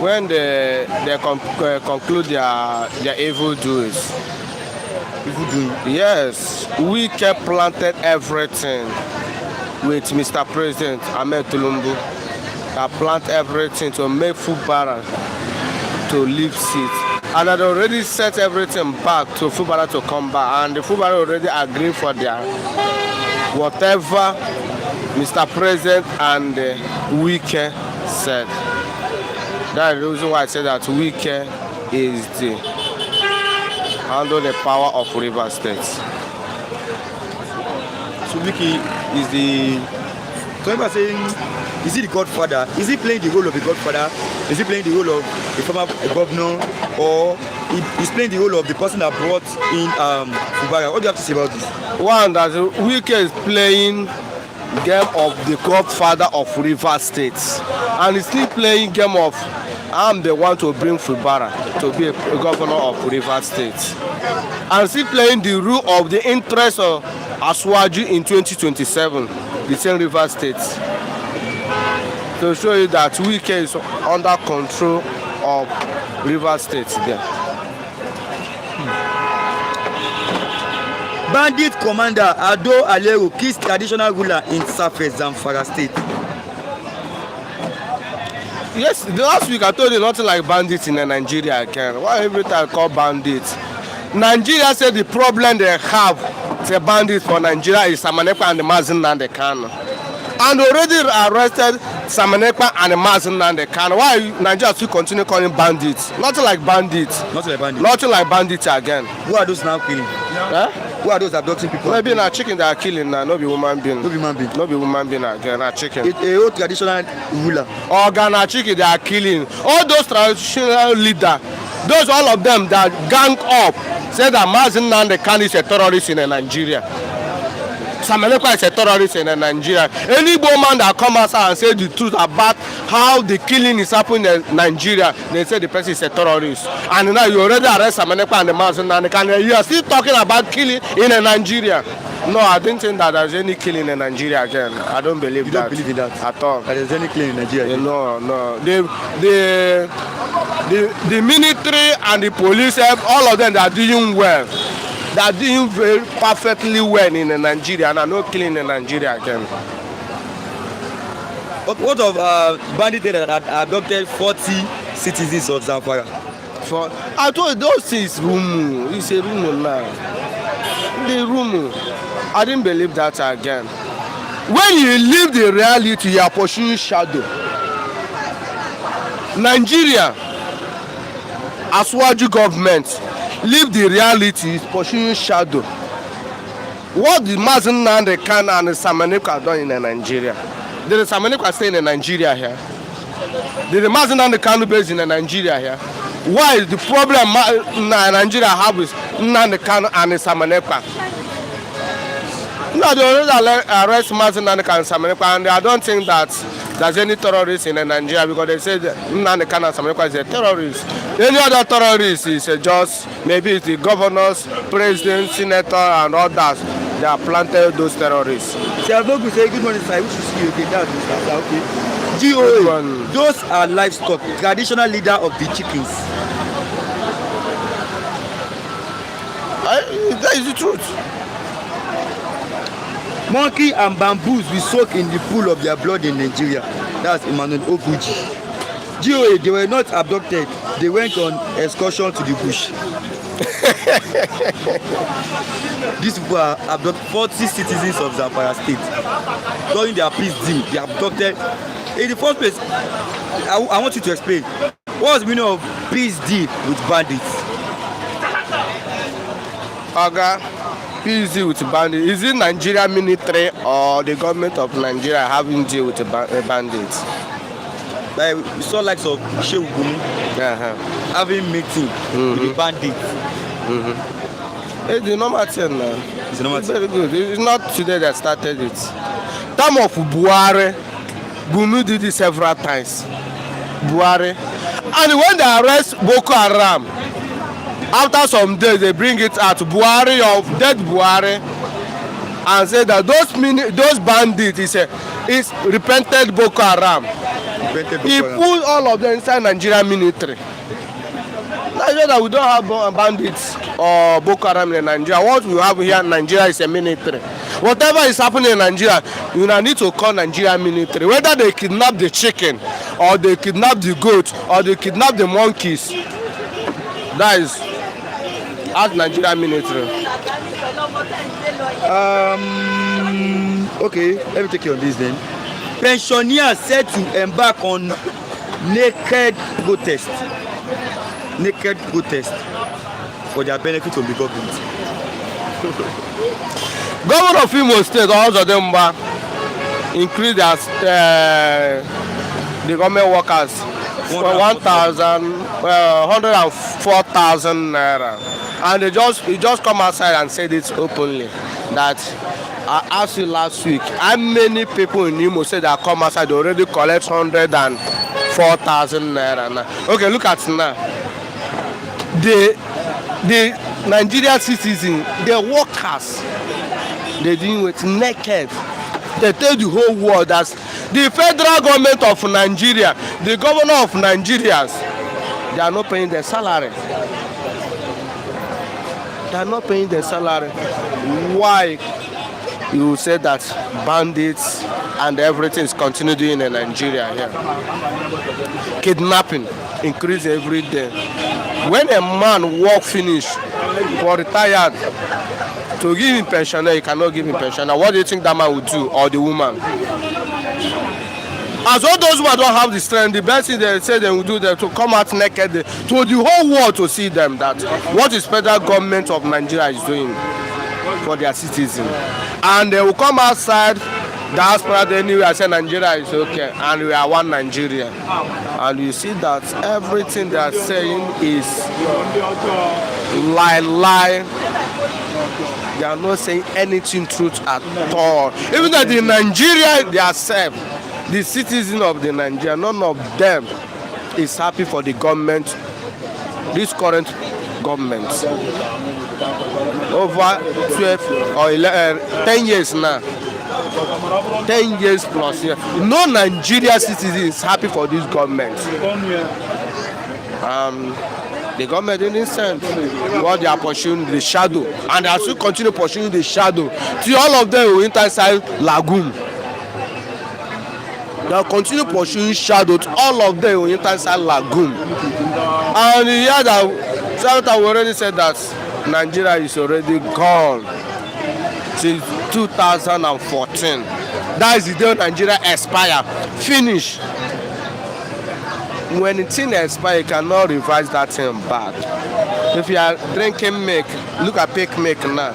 When they conclude their evil doings. Evil doing? Yes, weekend planted everything with Mr. President Ahmed Tinubu. That plant everything to make Fubara to leave seat. And had already set everything back to Fubara to come back. And the Fubara already agreed for their whatever Mr. President and Wike said. That's the reason why I said that Wike is the handle the power of Rivers State. So Wike is the. So if I'm saying, is he the godfather? Is he playing the role of the godfather? Is he playing the role of the former governor, or he's playing the role of the person that brought in Fubara? What do you have to say about this? One, that Wike is playing game of the godfather of Rivers State, and he's still playing game of I'm the one to bring Fubara to be a governor of Rivers State, and still playing the role of the interest of Aswaju in 2027, the same Rivers State, to show you that Wike is under control of Rivers State there. Bandit commander Ado Aleru kills traditional ruler in Safe, Zamfara State. Yes, the last week I told you nothing like bandits in Nigeria again. Why every time I call bandits? Nigeria said the problem they have the bandits for Nigeria is Amanepa and the Mazin and the Kano. And already arrested Samanekpa and the Mazen and the Kano. Why Nigeria still continue calling bandits? Nothing like bandits. Nothing like bandits. Nothing like bandits again. Who are those now killing? Huh? Who are those abducting people? Maybe na chicken they are killing now, no be woman being. No be man being. No be woman being again, na chicken. A old traditional ruler. Ghana chicken they are killing. All those traditional leaders, those all of them that gang up, say that Mazen Nnamdi Kanu is a terrorist in Nigeria. Samanekpa is a terrorist in Nigeria. Any woman that come outside and say the truth about how the killing is happening in Nigeria, they say the person is a terrorist. And now you already arrest Samanekpa and the Mazen Nnamdi Kanu. You are still talking about killing in Nigeria. No, I don't think that there's any killing in Nigeria again. I don't believe that. You don't believe in that at all. That there's any killing in Nigeria? No. The military and the police, all of them, they are doing well. They are doing very perfectly well in Nigeria, and are not killing in Nigeria again. What of bandits that abducted 40 citizens of Zamfara? I told you those things rumor. It's a rumor now. The rumor. I didn't believe that again. When you leave the reality, you are pursuing shadow. Nigeria, Aswaju government, leave the reality, is pursuing shadow. What the Mazen Nnamdi Kanu and the Samanekpa have done in Nigeria? Did the Samanekpa stay in Nigeria here? Did the Mazen Nnamdi Kanu base in Nigeria here? Why is the problem Nigeria have with Nnamdi Kanu and the Samanekpa? No, they already arrest Mazen Nnamdi Kanu and Samanekpa, and I don't think that there's any terrorist in Nigeria, because they say Nnamdi Kanu and Samanekpa is a terrorist. Any other terrorist is just maybe it's the governors, president, senator, and others. They are planted those terrorists. Say good morning, sir. We should see you again. That's okay. GOA, those are livestock, traditional leader of the chickens. That is the truth. Monkey and bamboos will soak in the pool of their blood in Nigeria. That's Emmanuel Oguji. GOA, they were not abducted. They went on excursion to the bush. These people are abducted 40 citizens of Zamfara state. During their peace deal, they abducted. In the first place, I want you to explain. What's the meaning of peace deal with bandits? Peace deal with bandits. Is it Nigeria military or the government of Nigeria having deal with the bandits? Like we saw likes of Shehu Gumi having meeting with the bandits. It's the normal thing now. It's normal thing. Very good. It's not today that started it. Time of Buhari, Gumi did it several times. Buhari. And when they arrest Boko Haram, after some days they bring it out, Buhari of dead Buhari, and say that those bandits is repented Boko Haram. He put all of them inside Nigerian military. Nigeria that we don't have bandits or Boko Haram in Nigeria. What we have here in Nigeria is a military. Whatever is happening in Nigeria, you need to call Nigerian military. Whether they kidnap the chicken, or they kidnap the goat, or they kidnap the monkeys, that is as Nigerian military. Okay, let me take you on this then. Pensioners said to embark on naked protest for their benefit from the government. Governor of Imo State also them increase the government workers for 104,000 naira, and he just come outside and said it openly that I asked you last week how many people in Imo State that come outside already collect 104,000 naira now. Okay, look at now. The Nigerian citizens, the workers, they doing with naked. They tell the whole world that the federal government of Nigeria, the governor of Nigerians, they are not paying their salary. They are not paying their salary. Why? You say that bandits and everything is continuing in Nigeria here. Kidnapping increase every day. When a man work finish for retired, to give him pension, you cannot give him pension. What do you think that man would do, or the woman? As all those who don't have the strength, the best thing they say they will do them to come out naked to the whole world to see them that what is federal government of Nigeria is doing for their citizens. And they will come outside diaspora anyway and say Nigeria is okay and we are one Nigeria. And you see that everything they are saying is lie. They are not saying anything truth at all. Even though the Nigeria themselves, the citizens of the Nigeria, none of them is happy for the government, this current government. Over 12 or 10 years now. 10 years plus. Yeah. No Nigeria citizen is happy for this government. The government didn't send what they are pursuing the shadow, and they are still continue pursuing the shadow till all of them will enter inside lagoon. They will continue pursuing shadow till all of them will enter inside lagoon. And here that Senator already said that Nigeria is already gone since 2014. That is the day Nigeria expire. Finish. When the thing expire, you cannot revise that thing back. If you are drinking milk, look at pig milk now.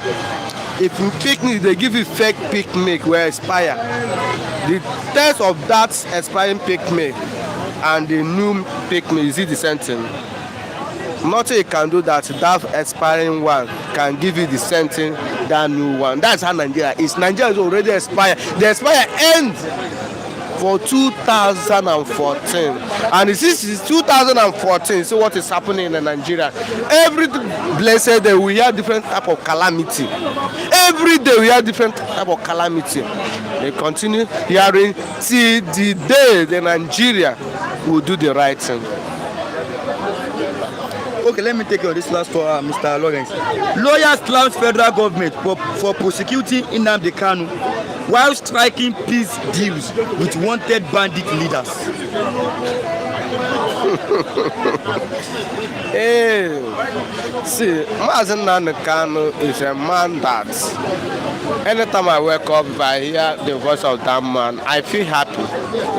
If you pick milk, they give you fake pig milk will expire. The test of that expiring pig milk and the new pig milk, is it the same thing? Nothing you can do that expiring one can give you the same thing that new one. That's how Nigeria is. Nigeria is already expired. The expire ends for 2014, and this is 2014. So what is happening in Nigeria? Every blessed day we hear different type of calamity. Every day we hear different type of calamity. They continue hearing till the day the Nigeria will do the right thing. Okay, let me take you on this last for Mr. Lawrence. Lawyers clout federal government for prosecuting Nnamdi Kanu while striking peace deals with wanted bandit leaders. Hey, see, Mazi Nnamdi Kanu is a man that anytime I wake up, if I hear the voice of that man, I feel happy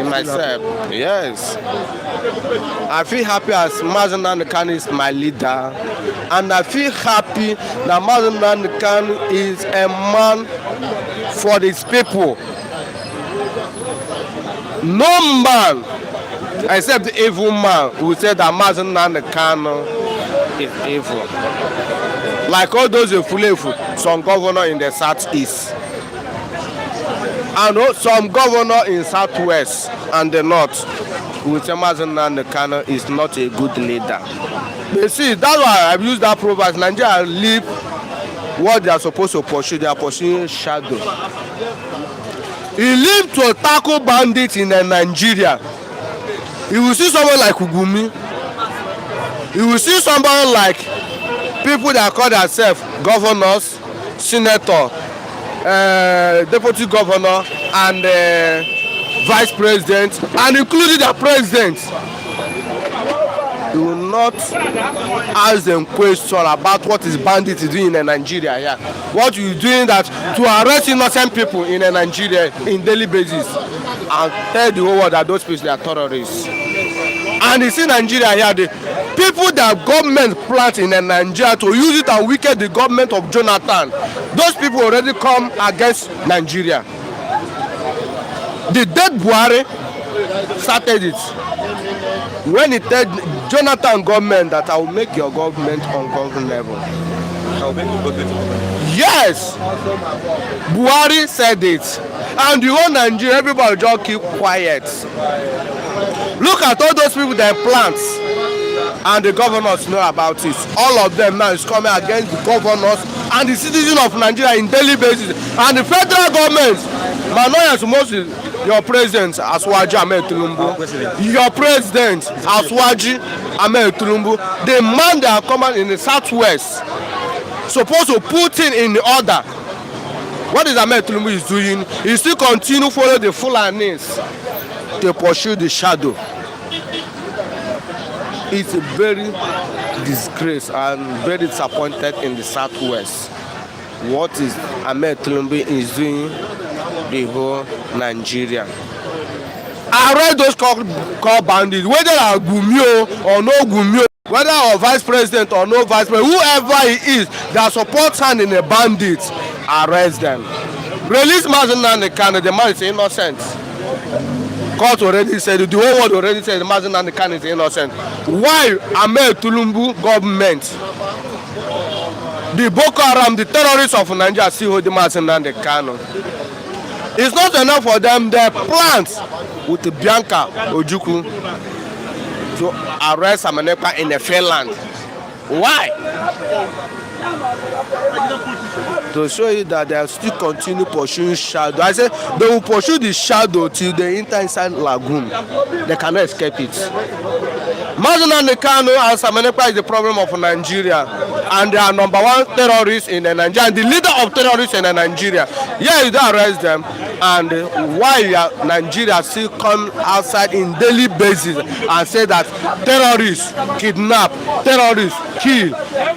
in myself. Yes. I feel happy as Mazi Nnamdi Kanu is my leader, and I feel happy that Mazi Nnamdi Kanu is a man for his people. No man, except the evil man, who said that Mazi Nnamdi Kanu is evil. Like all those Efulefu, some governor in the southeast, and some governor in southwest and the north. With Mazi Nnamdi Kanu is not a good leader. You see, that's why I've used that proverb. Nigeria leave what they are supposed to pursue. They are pursuing shadow. He lived to tackle bandits in Nigeria. You will see someone like Ugumi. You will see somebody like people that call themselves governors, senator, deputy governor, and vice president, and including the president. You will not ask them questions about what is bandits doing in Nigeria here. What you doing that to arrest innocent people in Nigeria in daily basis and tell the whole world that those people are terrorists. And it's in Nigeria here, the people that government plant in Nigeria to use it and weaken the government of Jonathan, those people already come against Nigeria. The dead Buhari started it. When he told Jonathan government that I will make your government ungovernable. Yes, Buhari said it, and the whole Nigeria, everybody just keep quiet. Look at all those people that plant, and the governors know about it. All of them now is coming against the governors and the citizens of Nigeria in daily basis, and the federal government. Manoya mostly your president Aswaji Ahmed Tinubu, your president Aswaji Ahmed Tinubu, the man that are coming in the southwest, supposed to put in the order. What is Ahmed Tinubu is doing? He still continue follow the Fulanis to pursue the shadow. It's very disgrace and very disappointed in the southwest. What is Ahmed Tinubu is doing the whole Nigeria. arrest those called bandits, whether are Gumio or no Gumio, whether our vice president or no vice president, whoever he is that supports hand in a bandit, arrest them. Release Mazen Nnamdi Kanu, the man is innocent. Court already said it, the whole world already said Mazen Nnamdi Kanu is innocent. Why Ahmed Tinubu government, the Boko Haram, the terrorists of Nigeria still hold Mazen Nnamdi Kanu? It's not enough for them, their plans with Bianca Ojukwu to arrest Amanepa in a fair land. Why? To show you that they still continue pursuing shadow. I said they will pursue the shadow till they enter inside lagoon. They cannot escape it. Mazen Nnamdi Kanu and Amanepa is the problem of Nigeria, and they are number one terrorists in Nigeria, and the leader of terrorists in Nigeria. Yeah, you don't arrest them, and why Nigeria still come outside in daily basis and say that terrorists kidnap, terrorists kill,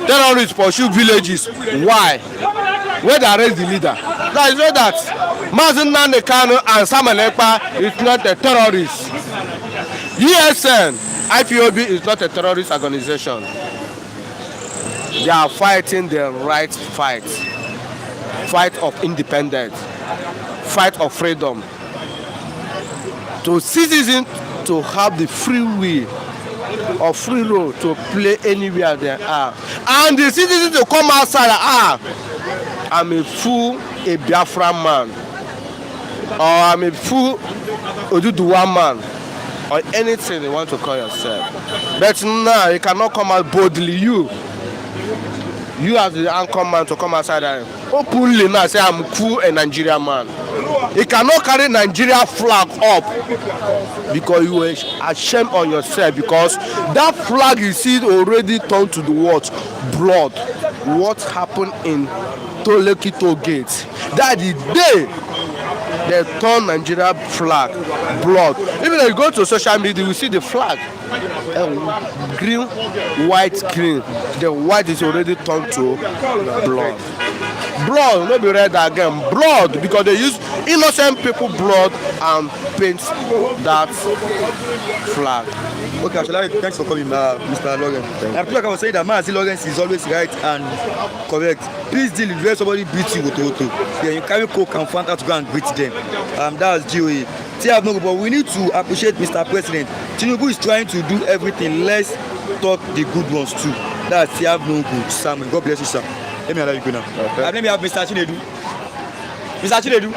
terrorists pursue villages? Why? Where they arrest the leader? That is not that Mazen Nnamdi Kanu and Amanepa is not a terrorist. ESN, IPOB is not a terrorist organization. They are fighting the right fight. Fight of independence. Fight of freedom. To citizens to have the free will or free road to play anywhere they are. And the citizens to come outside, I'm a fool, a Biafra man. Or I'm a fool, Oduduwa man. Or anything you want to call yourself. But now you cannot come out boldly. You as the anchor man to come outside and openly now say I'm cool a Nigerian man. You cannot carry Nigeria flag up because you are ashamed on yourself, because that flag you see already turned to the what? Blood. What happened in Tolekito Gate? That the day they turn Nigeria flag blood. Even if you go to social media, you see the flag green, white, green. The white is already turned to blood. Blood, not be red again. Blood, because they use innocent people blood and paint that flag. Okay, thanks for coming, Mr. Lawrence. I feel like I was saying that Mazi Lawrence is always right and correct. Please deal with where somebody beats you with Oto. Yeah, you carry Coke and Fanta to go and greet them. That's GOA. But we need to appreciate Mr. President. Tinubu is trying to do everything. Let's talk the good ones too. That's no good. Sam, God bless you, sir. Let me allow you go now. Okay. Let me have Mr. Chinedu. Mr. Chinedu.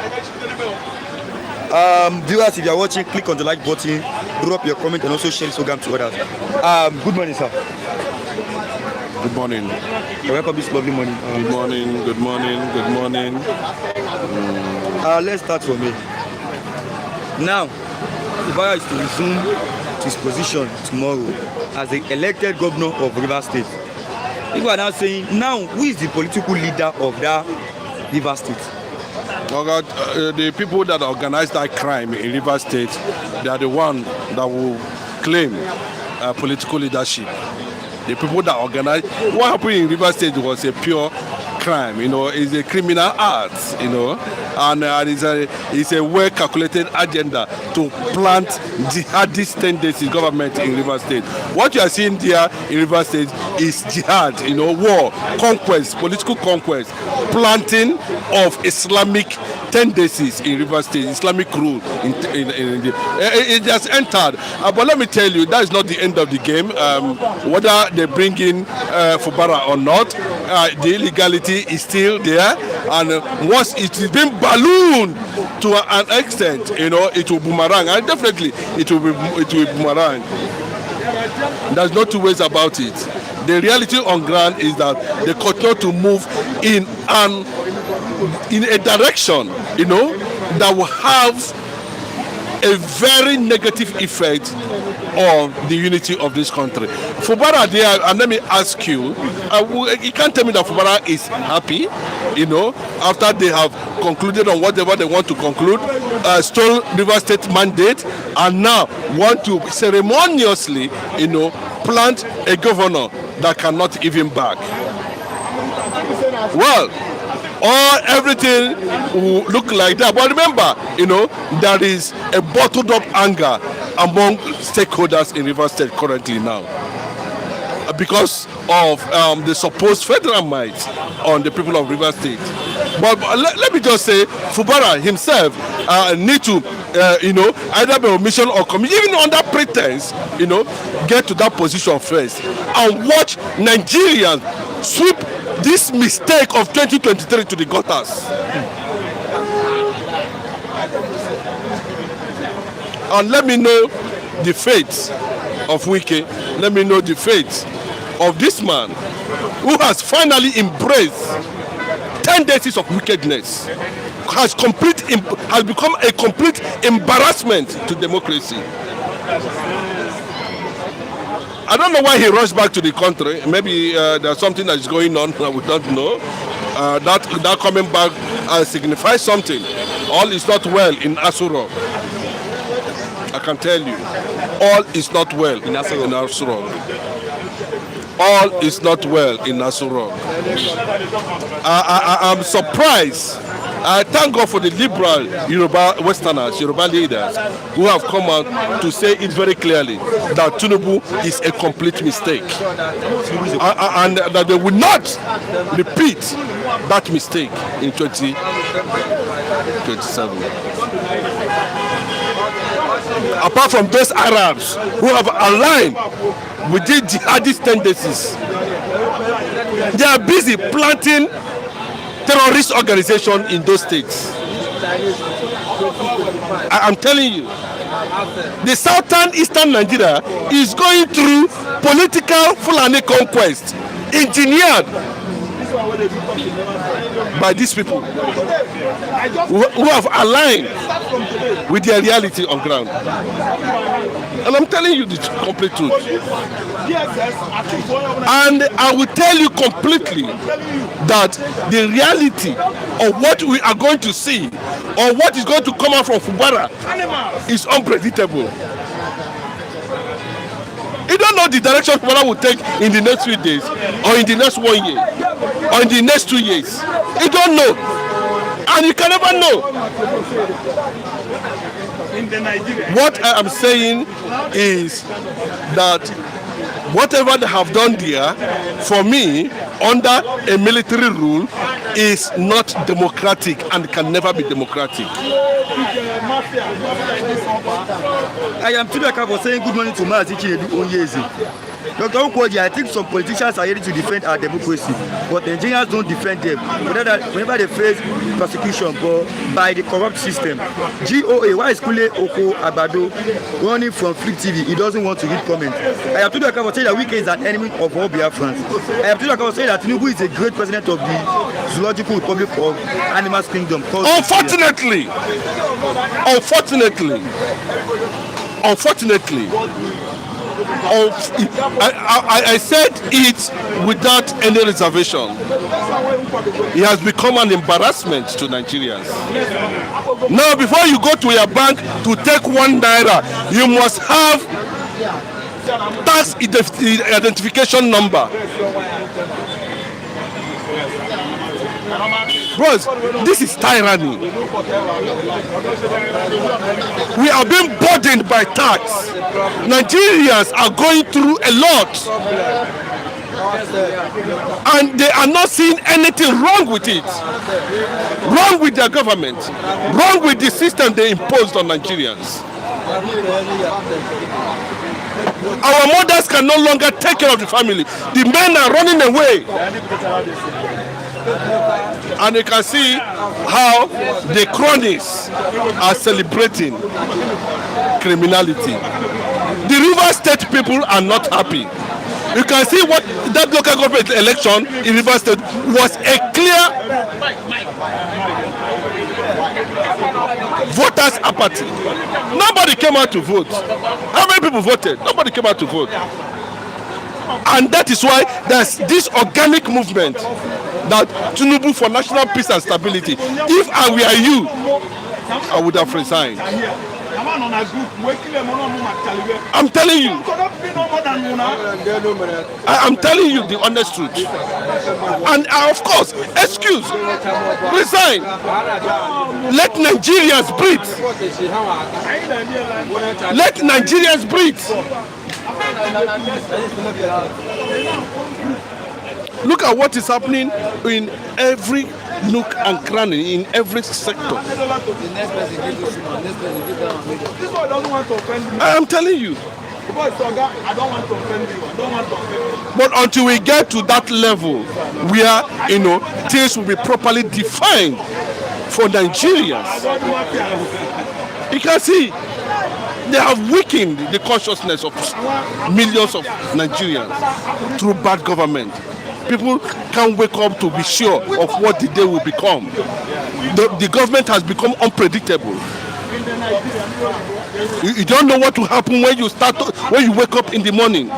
Viewers, if you are watching, click on the like button, drop your comment, and also share this program to others. Good morning, sir. Good morning. Welcome this lovely morning. Good morning. Good morning. Good morning. Let's start from me. Now, Fubara is to resume his position tomorrow as the elected governor of Rivers State. People are now saying, now who is the political leader of that Rivers State? The people that organized that crime in Rivers State, they are the ones that will claim political leadership. The people that organized what happened in Rivers State was a pure crime, it's a criminal act, and it's a well-calculated agenda to plant jihadist tendencies government in Rivers State. What you are seeing there in Rivers State is jihad, war, conquest, political conquest, planting of Islamic tendencies in Rivers State, Islamic rule. It has entered. But let me tell you, that is not the end of the game. Whether they bring in Fubara or not, the illegality is still there. And once it is being ballooned to an extent, it will boomerang. And definitely, it will boomerang. There's no two ways about it. The reality on ground is that they continue to move in a direction, that will have a very negative effect on the unity of this country. Fubara there, and let me ask you, you can't tell me that Fubara is happy, after they have concluded on whatever they want to conclude, stole Rivers State mandate, and now want to ceremoniously, plant a governor that cannot even back. Well, or everything will look like that. But remember, there is a bottled up anger among stakeholders in Rivers State currently now, because of the supposed federal might on the people of Rivers State. But let me just say, Fubara himself need to, either by omission or commission, even under pretense, get to that position first and watch Nigerians sweep this mistake of 2023 to the gutters. And let me know the fate of Wike. Let me know the fate of this man who has finally embraced tendencies of wickedness, has become a complete embarrassment to democracy. I don't know why he rushed back to the country. Maybe there's something that is going on that we don't know. That coming back signifies something. All is not well in Asuro. I can tell you, all is not well in Asuro. All is not well in Asuro. I'm surprised. I thank God for the liberal Yoruba Westerners, Yoruba leaders, who have come out to say it very clearly that Tinubu is a complete mistake, and that they will not repeat that mistake in 2027. Apart from those Arabs who have aligned with the jihadist tendencies, they are busy planting terrorist organization in those states. I'm telling you, the southern eastern Nigeria is going through political Fulani conquest engineered by these people who have aligned with their reality on ground. And I'm telling you the complete truth. And I will tell you completely that the reality of what we are going to see or what is going to come out from Fubara is unpredictable. You don't know the direction Fubara will take in the next few days, or in the next 1 year, or in the next 2 years. You don't know. And you can never know. What I am saying is that whatever they have done there, for me, under a military rule, is not democratic and can never be democratic. I am Tinubu for saying good morning to Mazi Chinedu Onyezi. Dr. Ukwoji, I think some politicians are ready to defend our democracy, but Nigerians don't defend them. Whenever they face persecution by the corrupt system. GOA, why is Kule Oko Abado running from Flip TV? He doesn't want to read comments. I am Tinubu for saying that Wike is an enemy of all Biafrans. I am Tinubu for saying that Tinubu is a great president of the Zoological Republic of Animals Kingdom. Unfortunately, I said it without any reservation. He has become an embarrassment to Nigerians. Now, before you go to your bank to take ₦1, you must have tax identification number. Bros, this is tyranny. We are being burdened by tax. Nigerians are going through a lot. And they are not seeing anything wrong with it. Wrong with their government. Wrong with the system they imposed on Nigerians. Our mothers can no longer take care of the family. The men are running away. And you can see how the cronies are celebrating criminality. The Rivers State people are not happy. You can see what that local government election in Rivers State was a clear voters' apathy. Nobody came out to vote. How many people voted? Nobody came out to vote. And that is why there's this organic movement that Tinubu for national peace and stability. If I were you, I would have resigned. I'm telling you. I'm telling you the honest truth. And of course, excuse, resign. Let Nigerians breathe. Let Nigerians breathe. Look at what is happening in every nook and cranny, in every sector. I am telling you. But until we get to that level where, things will be properly defined for Nigerians, you can see they have weakened the consciousness of millions of Nigerians through bad government. People can't wake up to be sure of what the day will become. The government has become unpredictable. You don't know what will happen when you wake up in the morning.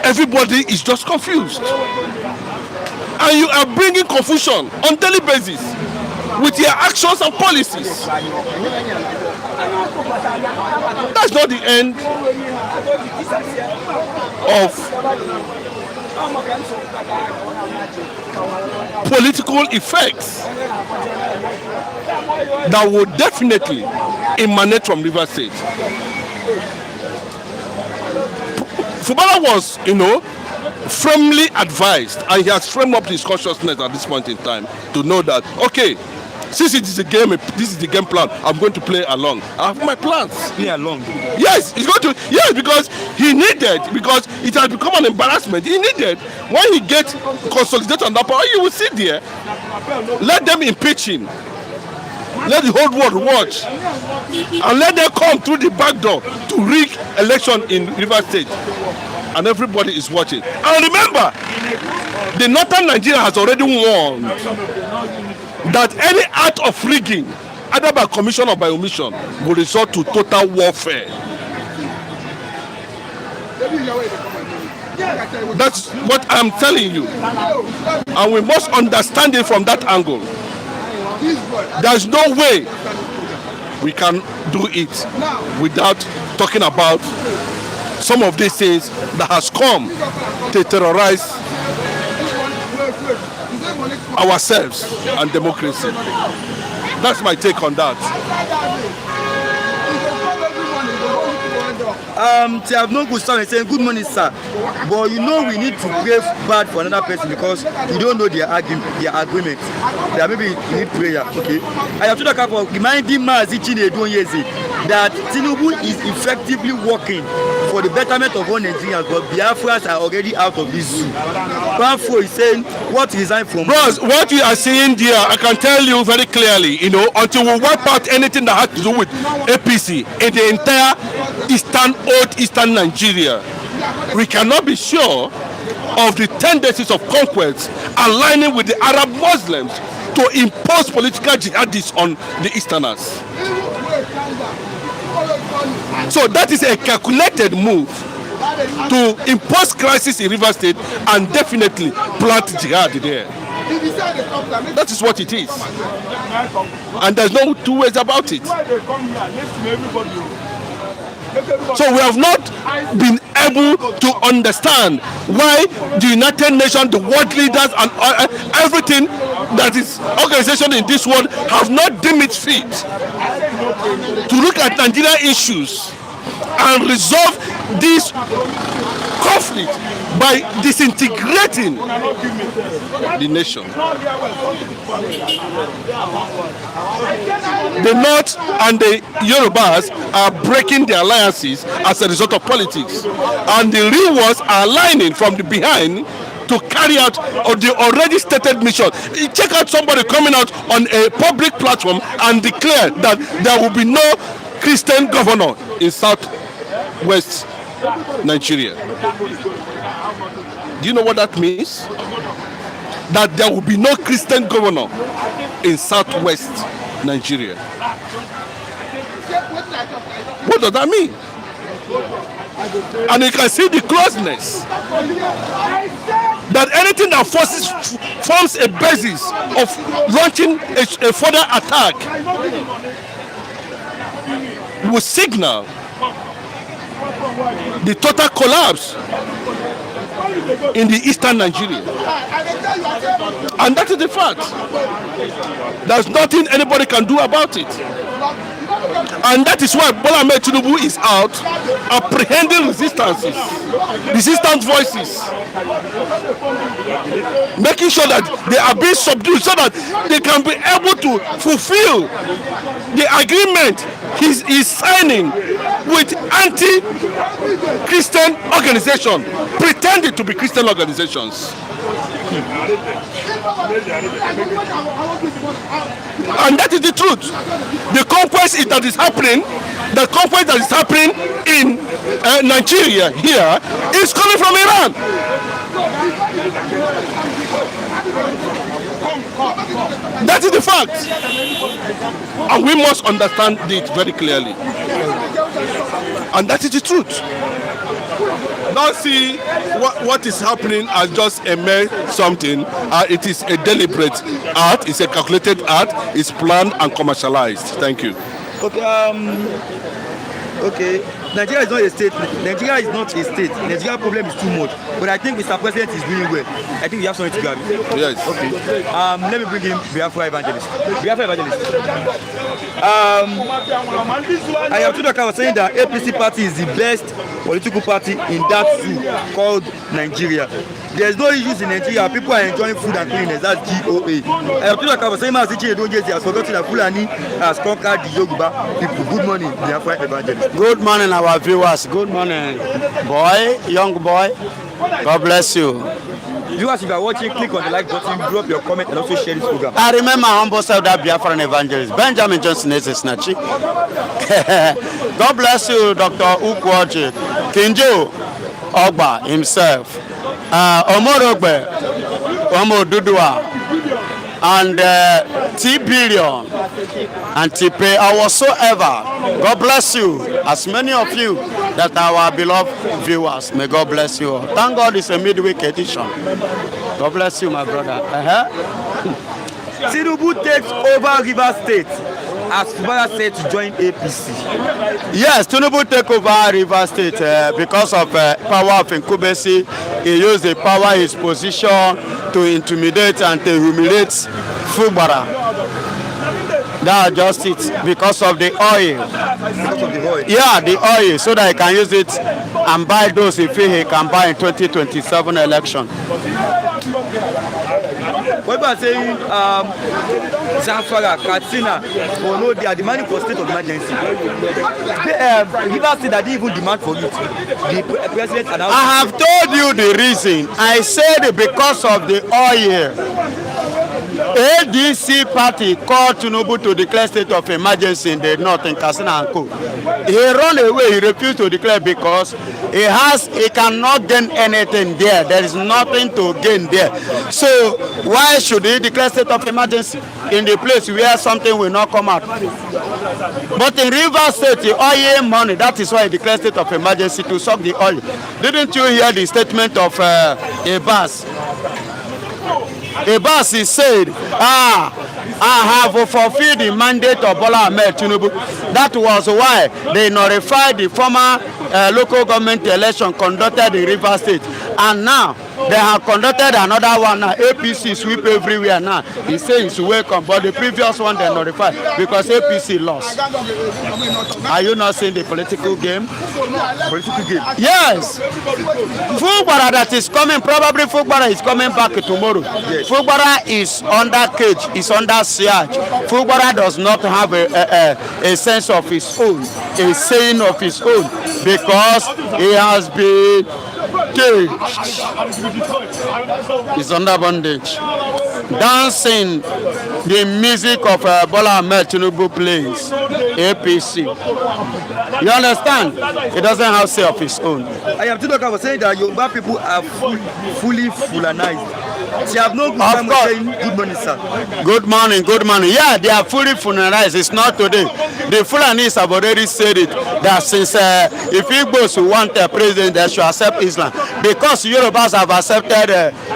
Everybody is just confused. And you are bringing confusion on daily basis with your actions and policies. That's not the end of political effects that will definitely emanate from Rivers State. Fubara was, firmly advised, and he has framed up his consciousness at this point in time to know that, okay, since it is a game, this is the game plan, I'm going to play along. I have my plans. Play along. Yes, he's going to. Yes, because he needed, because it has become an embarrassment. He needed, when he gets consolidated on that power, he will sit there, let them impeach him, let the whole world watch, and let them come through the back door to rig election in Rivers State, and everybody is watching. And remember, the northern Nigeria has already warned that any act of rigging, either by commission or by omission, will result to total warfare. That's what I'm telling you. And we must understand it from that angle. There's no way we can do it without talking about some of these things that has come to terrorize ourselves and democracy. That's my take on that. They have no good sound saying good morning, sir. But we need to pray bad for another person because you don't know their agreement. That maybe you need prayer. Okay. I have to talk about reminding that Tinubu is effectively working for the betterment of all Nigerians, but Biafrans are already out of this zoo. Banfo is saying what resigned from. Bros, what you are saying there, I can tell you very clearly, until we wipe out anything that has to do with APC in the entire old eastern Nigeria, we cannot be sure of the tendencies of conquest aligning with the Arab Muslims to impose political jihadists on the Easterners. So that is a calculated move to impose crisis in Rivers State and definitely plant jihad there. That is what it is. And there's no two ways about it. So we have not been able to understand why the United Nations, the world leaders, and everything that is organization in this world have not deemed it fit to look at Nigerian issues and resolve this conflict by disintegrating the nation. The North and the Yorubas are breaking their alliances as a result of politics, and the real ones are aligning from the behind to carry out the already stated mission. Check out somebody coming out on a public platform and declare that there will be no Christian governor in Southwest Nigeria. Do you know what that means? That there will be no Christian governor in Southwest Nigeria. What does that mean? And you can see the closeness. That anything that forms a basis of launching a further attack will signal the total collapse in the eastern Nigeria. And that is the fact. There's nothing anybody can do about it. And that is why Bola Ahmed Tinubu is out apprehending resistant voices, making sure that they are being subdued so that they can be able to fulfill the agreement he's signing with anti-Christian organizations, pretending to be Christian organizations. And that is the truth. The conquest that is happening in Nigeria here is coming from Iran. That is the fact. And we must understand it very clearly. And that is the truth. Don't see what is happening as just a mere something. It is a deliberate act, it's a calculated act, it's planned and commercialized. Thank you. Okay. Nigeria is not a state. Nigeria is not a state. Nigeria problem is too much. But I think Mr. President is doing well. I think we have something to grab. Yes. Okay. Let me bring in Biafra Evangelist. I have told I was saying that APC party is the best political party in that zoo called Nigeria. There's no issues in Nigeria. People are enjoying food and cleanliness. That's GOA. I have told I was saying that has forgotten that Fulani has conquered the Yoruba people. Good morning, Biafra Evangelist. Good morning, our viewers. Good morning, young boy. God bless you. Viewers, if you are watching, click on the like button, drop your comment, and also share this program. I remember humble self that Biafran evangelist, Benjamin Johnson Snachi. God bless you, Dr. Ukwoji, Kinjo Ogba himself, Omorogbe, Omo Dudua, and T Billion and T-Pay or whatsoever. God bless you, as many of you that are our beloved viewers. May God bless you all. Thank God it's a midweek edition. God bless you, my brother. Tinubu takes over River State, as Fubara said to join APC. Yes, Tinubu take over River State because of power of incumbency. He used the power, his position to intimidate and to humiliate Fubara. That's just it, because of the oil. Because of the oil? Yeah, the oil, so that he can use it and buy those he can buy in 2027 election. What about saying Zamfara, Katsina, Bono, they are demanding for state of emergency. River State that didn't even demand for it. The president announced. I have told you the reason. I said because of the oil. ADC party called Tinubu to declare state of emergency in the north in Katsina and Co. He ran away. He refused to declare because he cannot gain anything there. There is nothing to gain there. So why should he declare state of emergency in the place where something will not come out? But in River State, the oil money, that is why he declared state of emergency to suck the oil. Didn't you hear the statement of Abbas? Abbas, he said, I have fulfilled the mandate of Bola Ahmed Tinubu. That was why they notified the former local government election conducted in River State. And now, they have conducted another one now. APC sweep everywhere now. He says it's welcome, but the previous one they notified because APC lost. Are you not seeing the political game? Political game? Yes. Fubara that is coming, probably Fubara is coming back tomorrow. Yes. Fubara is under cage, is under siege. Fubara does not have a sense of his own, a saying of his own, because he has been caged. He's under bondage. Dancing the music of Bola Ahmed Tinubu plays, APC. You understand? He doesn't have say of his own. I am was saying that Yoruba people are fully Fulanized. They have no good time saying good morning, sir. Good morning, good morning. Yeah, they are fully Fulanized. It's not today. The Fulanis have already said it, that since if Igbos want a president, they should accept Islam. Because Yorubas have accepted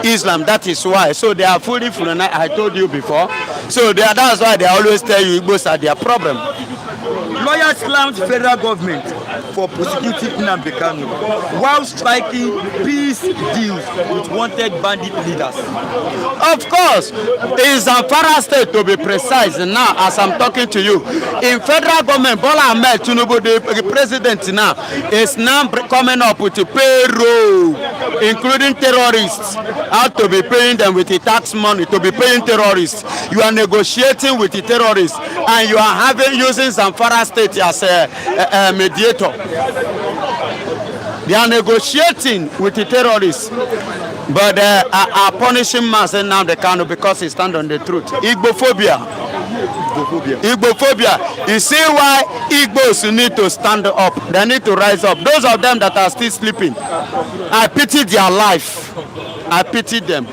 Islam, that is why. So they are fully Fulanized. I told you before. So that's why they always tell you Igbos are their problem. Lawyers slammed federal government for prosecuting Nnamdi Kanu while striking peace deals with wanted bandit leaders. Of course, in Zamfara state to be precise now as I'm talking to you, in federal government, Bola Ahmed Tinubu, the president now, is now coming up with a payroll, including terrorists, how to be paying them with the tax money, to be paying terrorists. You are negotiating with the terrorists and you are using Zamfara state as a mediator. They are negotiating with the terrorists, but are punishing Mazen Nnamdi Kanu because he stands on the truth. Igbophobia. Igbophobia. You see why Igbos need to stand up. They need to rise up. Those of them that are still sleeping, I pity their life. I pity them.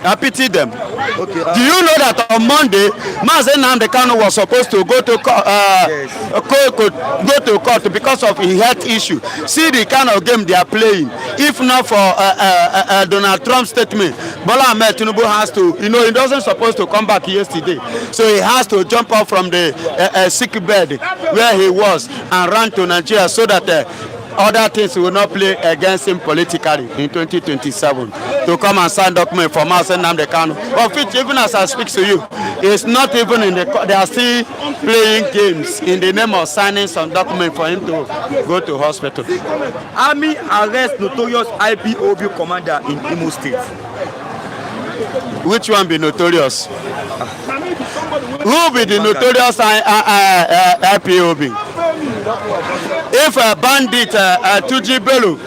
I pity them. Okay. Do you know that on Monday, Mazen Nnamdi Kanu was supposed to go to court because of a health issue? See the kind of game they are playing. If not for Donald Trump's statement, Bola Ahmed Tinubu has to, he doesn't supposed to come back yesterday. So he has to jump out from the sick bed where he was and run to Nigeria so that other things will not play against him politically in 2027 to come and sign document for Mazen Nnamdi Kanu. Of which, even as I speak to you, it's not even in the they are still playing games in the name of signing some document for him to go to hospital. Army arrests notorious IPOB commander in Imo State. Which one be notorious? Who be the notorious IPOB? If a bandit, Tuji Bello,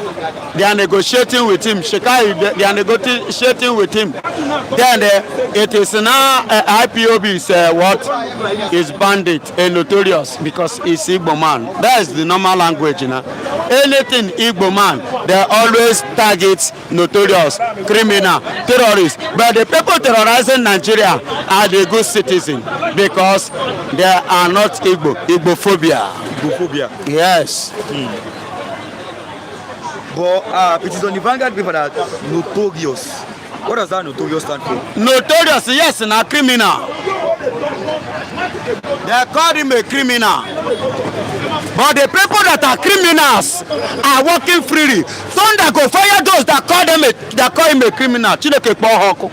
they are negotiating with him, Shekai, they are negotiating with him, then it is now IPOB is what? Is bandit, a notorious, because it's Igbo man. That is the normal language, Anything Igbo man, they always target notorious, criminal, terrorists. But the people terrorizing Nigeria are the good citizens because they are not Igbo. Igbophobia. Igbophobia. Yes. But it is on the Vanguard paper that notorious. What does that notorious stand for? Notorious, yes, na criminal. They call him a criminal. But the people that are criminals are working freely. Thunder go fire those that call him a criminal. Chineke kpo hoku.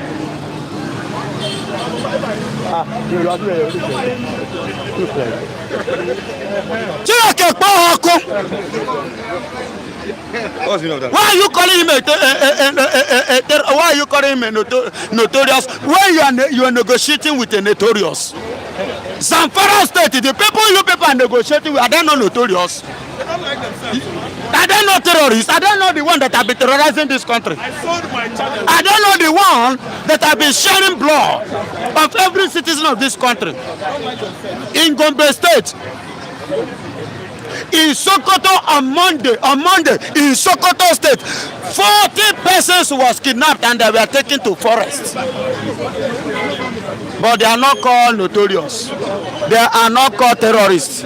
Chineke kpo hoku. What's the meaning of that? Why are you calling him why are you calling him a notorious when you are negotiating with a notorious? Zamfara state, the people you people are negotiating with, are they not notorious? Are they not terrorists? Are they not the one that have been terrorizing this country? Are they not the one that have been sharing blood of every citizen of this country? In Gombe State, in Sokoto on Monday, in Sokoto State, 40 persons was kidnapped and they were taken to forests. But they are not called notorious. They are not called terrorists.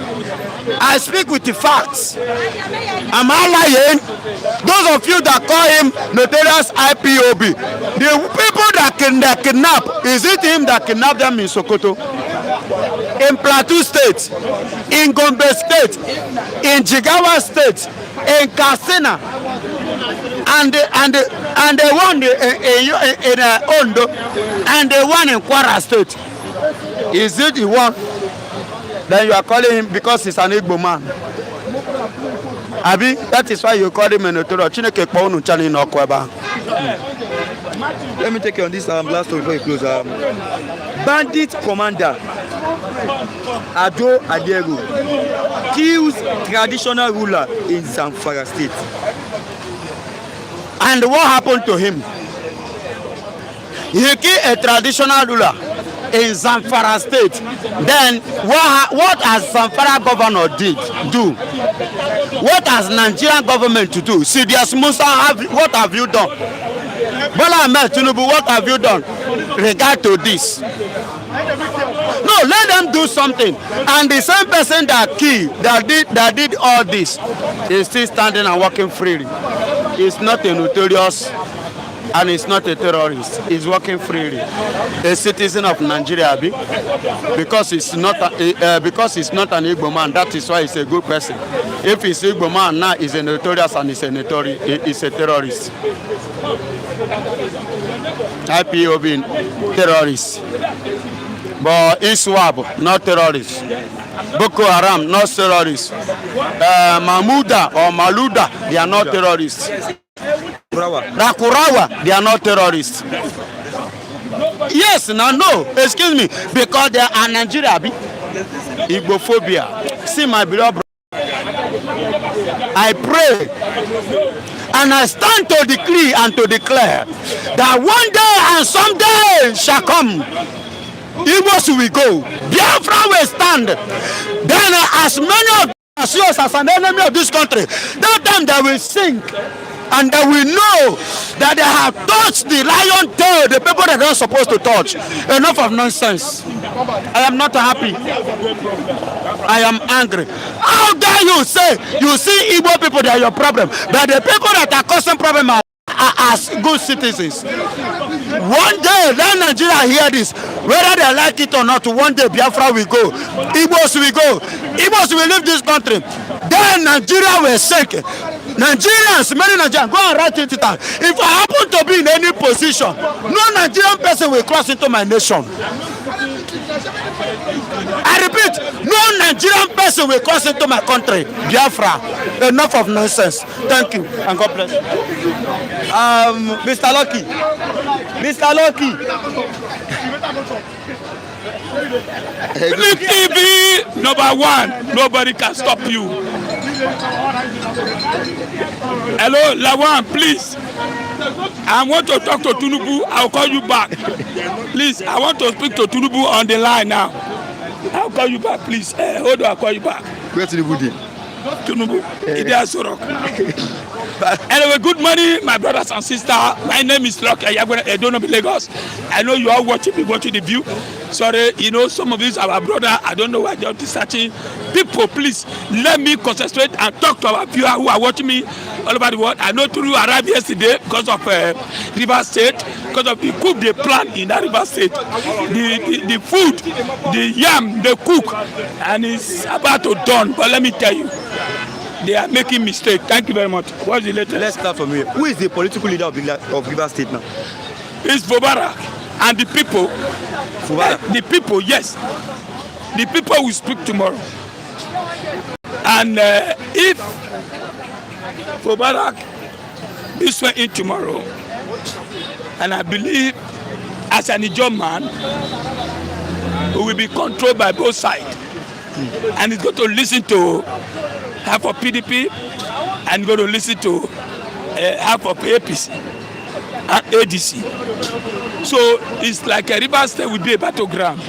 I speak with the facts. Am I lying? Those of you that call him notorious IPOB, the people that kidnap, is it him that kidnapped them in Sokoto? In Plateau State, in Gombe State, in Jigawa State, in Katsina, and the one in Ondo, and the one in Kwara State. Is it the one that you are calling him because he's an Igbo man? Abi, that is why you call him a notorious. Let me take you on this last story before you close. Bandit commander Ado Adego kills traditional ruler in Zamfara state. And what happened to him? He killed a traditional ruler in Zamfara state. Then what has Zamfara governor do? What has Nigerian government to do? Sidious Musa, what have you done? Bola Ahmed Tinubu, what have you done regard to this? No, let them do something. And the same person that killed, that did all this, is still standing and working freely. It's not a notorious and he's not a terrorist. He's working freely. A citizen of Nigeria, because he's not an Igbo man. That is why he's a good person. If he's Igbo man now, he's a notorious and he's a terrorist. IPOB terrorist. But ISWAB, not terrorists. Boko Haram, not terrorists. Mahmuda or Maluda, they are not terrorists. Rakurawa, they are not terrorists. Yes, no, excuse me, because they are Nigeria. Igbophobia. See, my beloved brother, I pray and I stand to decree and to declare that one day and someday shall come. Igbos will go. Biafra will stand. Then as many of us as an enemy of this country, that time they will sink. And they will know that they have touched the lion tail, the people that they're not supposed to touch. Enough of nonsense. I am not happy. I am angry. How dare you say you see Igbo people that are your problem, but the people that are causing problem are as good citizens. One day, let Nigeria hear this, whether they like it or not. One day, Biafra will go. Igbos will go. Igbos will leave this country. Then Nigeria will sink. Nigerians, many Nigerians, go and write it down. If I happen to be in any position, no Nigerian person will cross into my nation. I repeat, no Nigerian person will cross into my country. Biafra. Enough of nonsense. Thank you, and God bless. Mr. Lucky. Mr. Lucky. TV #1, nobody can stop you. Hello, Lawan, please. I want to talk to Tinubu. I'll call you back. Please, I want to speak to Tinubu on the line now. I'll call you back, please. Hold on, I'll call you back. Where Tinubu did? Tinubu, Anyway, good morning, my brothers and sisters. My name is Rock. I don't know Lagos. I know you are watching the view. Sorry, you know, some of these are our brother. I don't know why they're searching. People, please let me concentrate and talk to our viewers who are watching me all over the world. I know Tinubu arrived yesterday because of River State, because of the coup they planned in that River State. The food, the yam, the cook, and it's about to dawn. But let me tell you, they are making mistake. Thank you very much. What's the latest? Let's start from here. Who is the political leader of River State now? It's Fubara and the people. Fubara? The people, yes. The people will speak tomorrow. And if Fubara is sworn in tomorrow, and I believe as an Ijaw man, who will be controlled by both sides, and he's going to listen to half of PDP and going to listen to half of APC and ADC. So it's like a River State will be a battleground.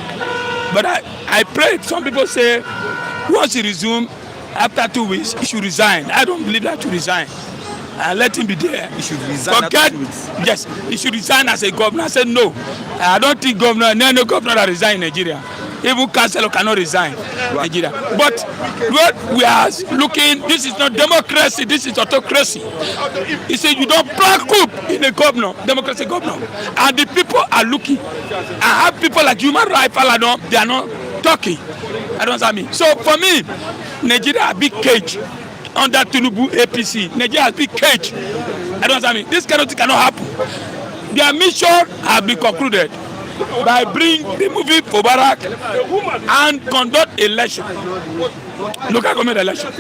But I pray. Some people say once he resume, after 2 weeks, he should resign. I don't believe that to resign. And let him be there. He should resign after 2 weeks. Yes, he should resign as a governor. I said no. I don't think no governor that resign in Nigeria. Even councillor cannot resign Nigeria. But what we are looking, this is not democracy, this is autocracy. He said you don't plan coup in a governor, democracy governor. And the people are looking. I have people like human rights, they are not talking. I don't know what I mean. So for me, Nigeria has big cage under Tinubu APC. Nigeria has big cage. I don't know what I mean. This kind of thing cannot happen. Their mission has been concluded by removing Fubara and conduct election, local government election.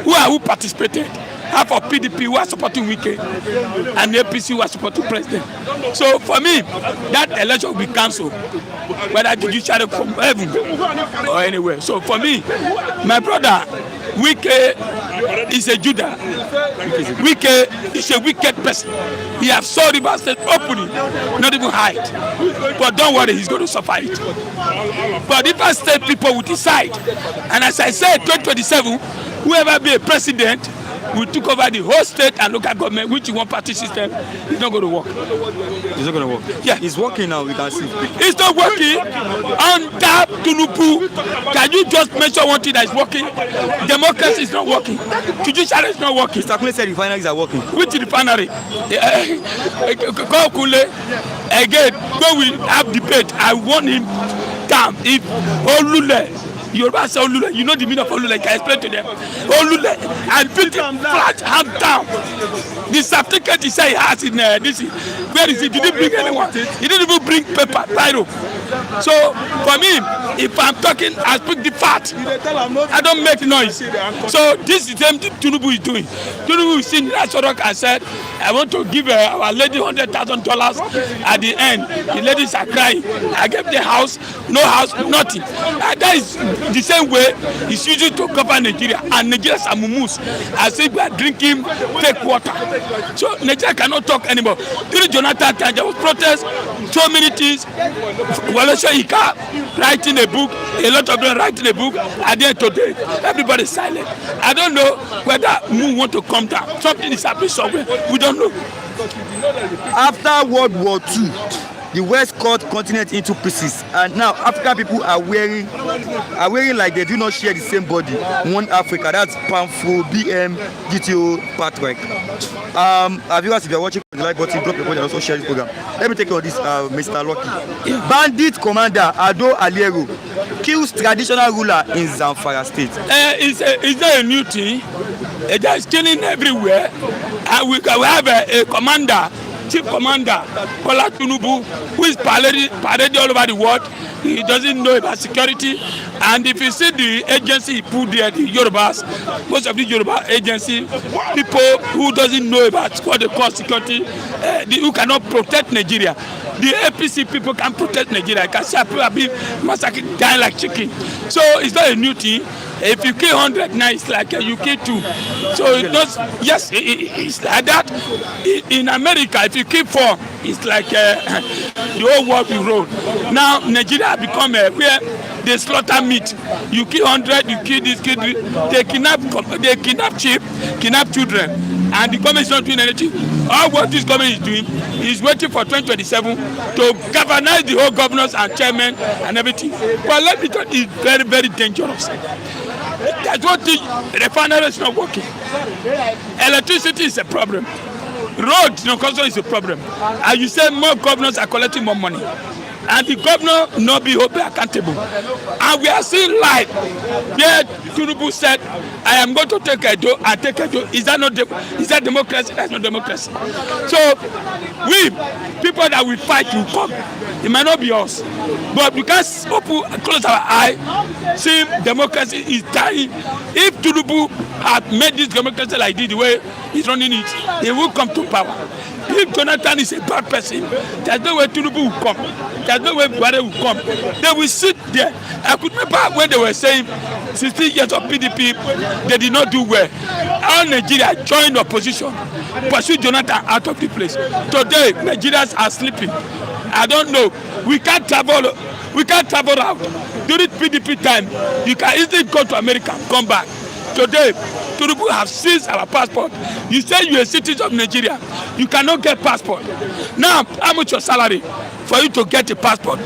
Who participated? Half of PDP who are supporting Wike and APC who are supporting president. So for me, that election will be cancelled, whether judiciary from heaven or anywhere. So for me, my brother, Wike is a Judah. Wike is a wicked person. He has saw River State openly, not even hide. But don't worry, he's going to suffer it. But River State people will decide. And as I said, 2027, whoever be a president, we took over the whole state and local government, which is one party system, it's not going to work. It's not going to work. Yeah. It's working now, we can see. It's not working. Under Tinubu, can you just mention one thing that is working? Democracy is not working. Judiciary is not working. Mr. Kule said refineries are working. Which refinery? Go Kule. Again, when we have debate, I want him down. If Olule, Yoruba say Olule, you know the meaning of Olule, I can explain to them. Olule, and build him flat, hand down. The certificate he said he has in this, where is it? He didn't bring anyone. He didn't even bring paper, biro. So for me, if I'm talking, I speak the fact. I don't make noise. So this is the same thing Tinubu is doing. Tinubu is sitting at Sorok and said, I want to give our lady $100,000 at the end. The ladies are crying. I gave the house, no house, nothing. And that is the same way he's using to cover Nigeria. And Nigerians are mumus as if we are drinking fake water. So Nigeria cannot talk anymore. During Jonathan time, there was protest, so many things. Walasha Ika writing a book, a lot of them writing a book, and then today everybody is silent. I don't know whether Mu want to come down. Something is happening somewhere. We don't know. After World War II, the West cut continent into pieces, and now African people are wearing like they do not share the same body. One Africa, that's Pamfo, BM, GTO, Patrick. Viewers, if you are watching the like button, drop your comment and also share this program. Let me take you on this, Mr. Lucky. Bandit commander Ado Aliero kills traditional ruler in Zamfara state. It's not a new thing. It's killing everywhere. And we have a commander, chief commander, Bola Tinubu, who is parading all over the world. He doesn't know about security. And if you see the agency he put there, the Yorubas, most of the Yoruba agency, people who doesn't know about what they call security, who cannot protect Nigeria. The APC people can protect Nigeria. You can see people have been massacred, dying like chicken. So it's not a new thing. If you kill 100 now, it's like you kill 2. So it does, yes, it's like that. In America, if you kill 4, it's like the whole world will roll. Now Nigeria become where they slaughter meat. You kill 100, you kill this, kill this. They kidnap sheep, kidnap children, and the government is not doing anything. All what this government is doing is waiting for 2027 to governize the whole governors and chairmen and everything. But let me tell you, it's very, very dangerous. That's what the refinery is not working. Electricity is a problem. Road construction is a problem. And you say more governors are collecting more money. And the governor not be accountable. And we are seeing live where Tinubu said, I am going to take Edo and take Edo. Is that democracy? That's not democracy. So we, people that we fight will come. It might not be us. But we can't close our eye, see democracy is dying. If Tinubu had made this democracy like this, the way he's running it, he will come to power. If Jonathan is a bad person, there's no way Tinubu will come. There's no way Buhari will come. They will sit there. I could remember when they were saying 16 years of PDP, they did not do well. All Nigeria joined opposition, pursued Jonathan out of the place. Today, Nigerians are sleeping. I don't know. We can't travel. We can't travel out. During PDP time, you can easily go to America, come back. Today, Tinubu have seized our passport. You say you're a citizen of Nigeria, you cannot get passport. Now, how much your salary for you to get a passport?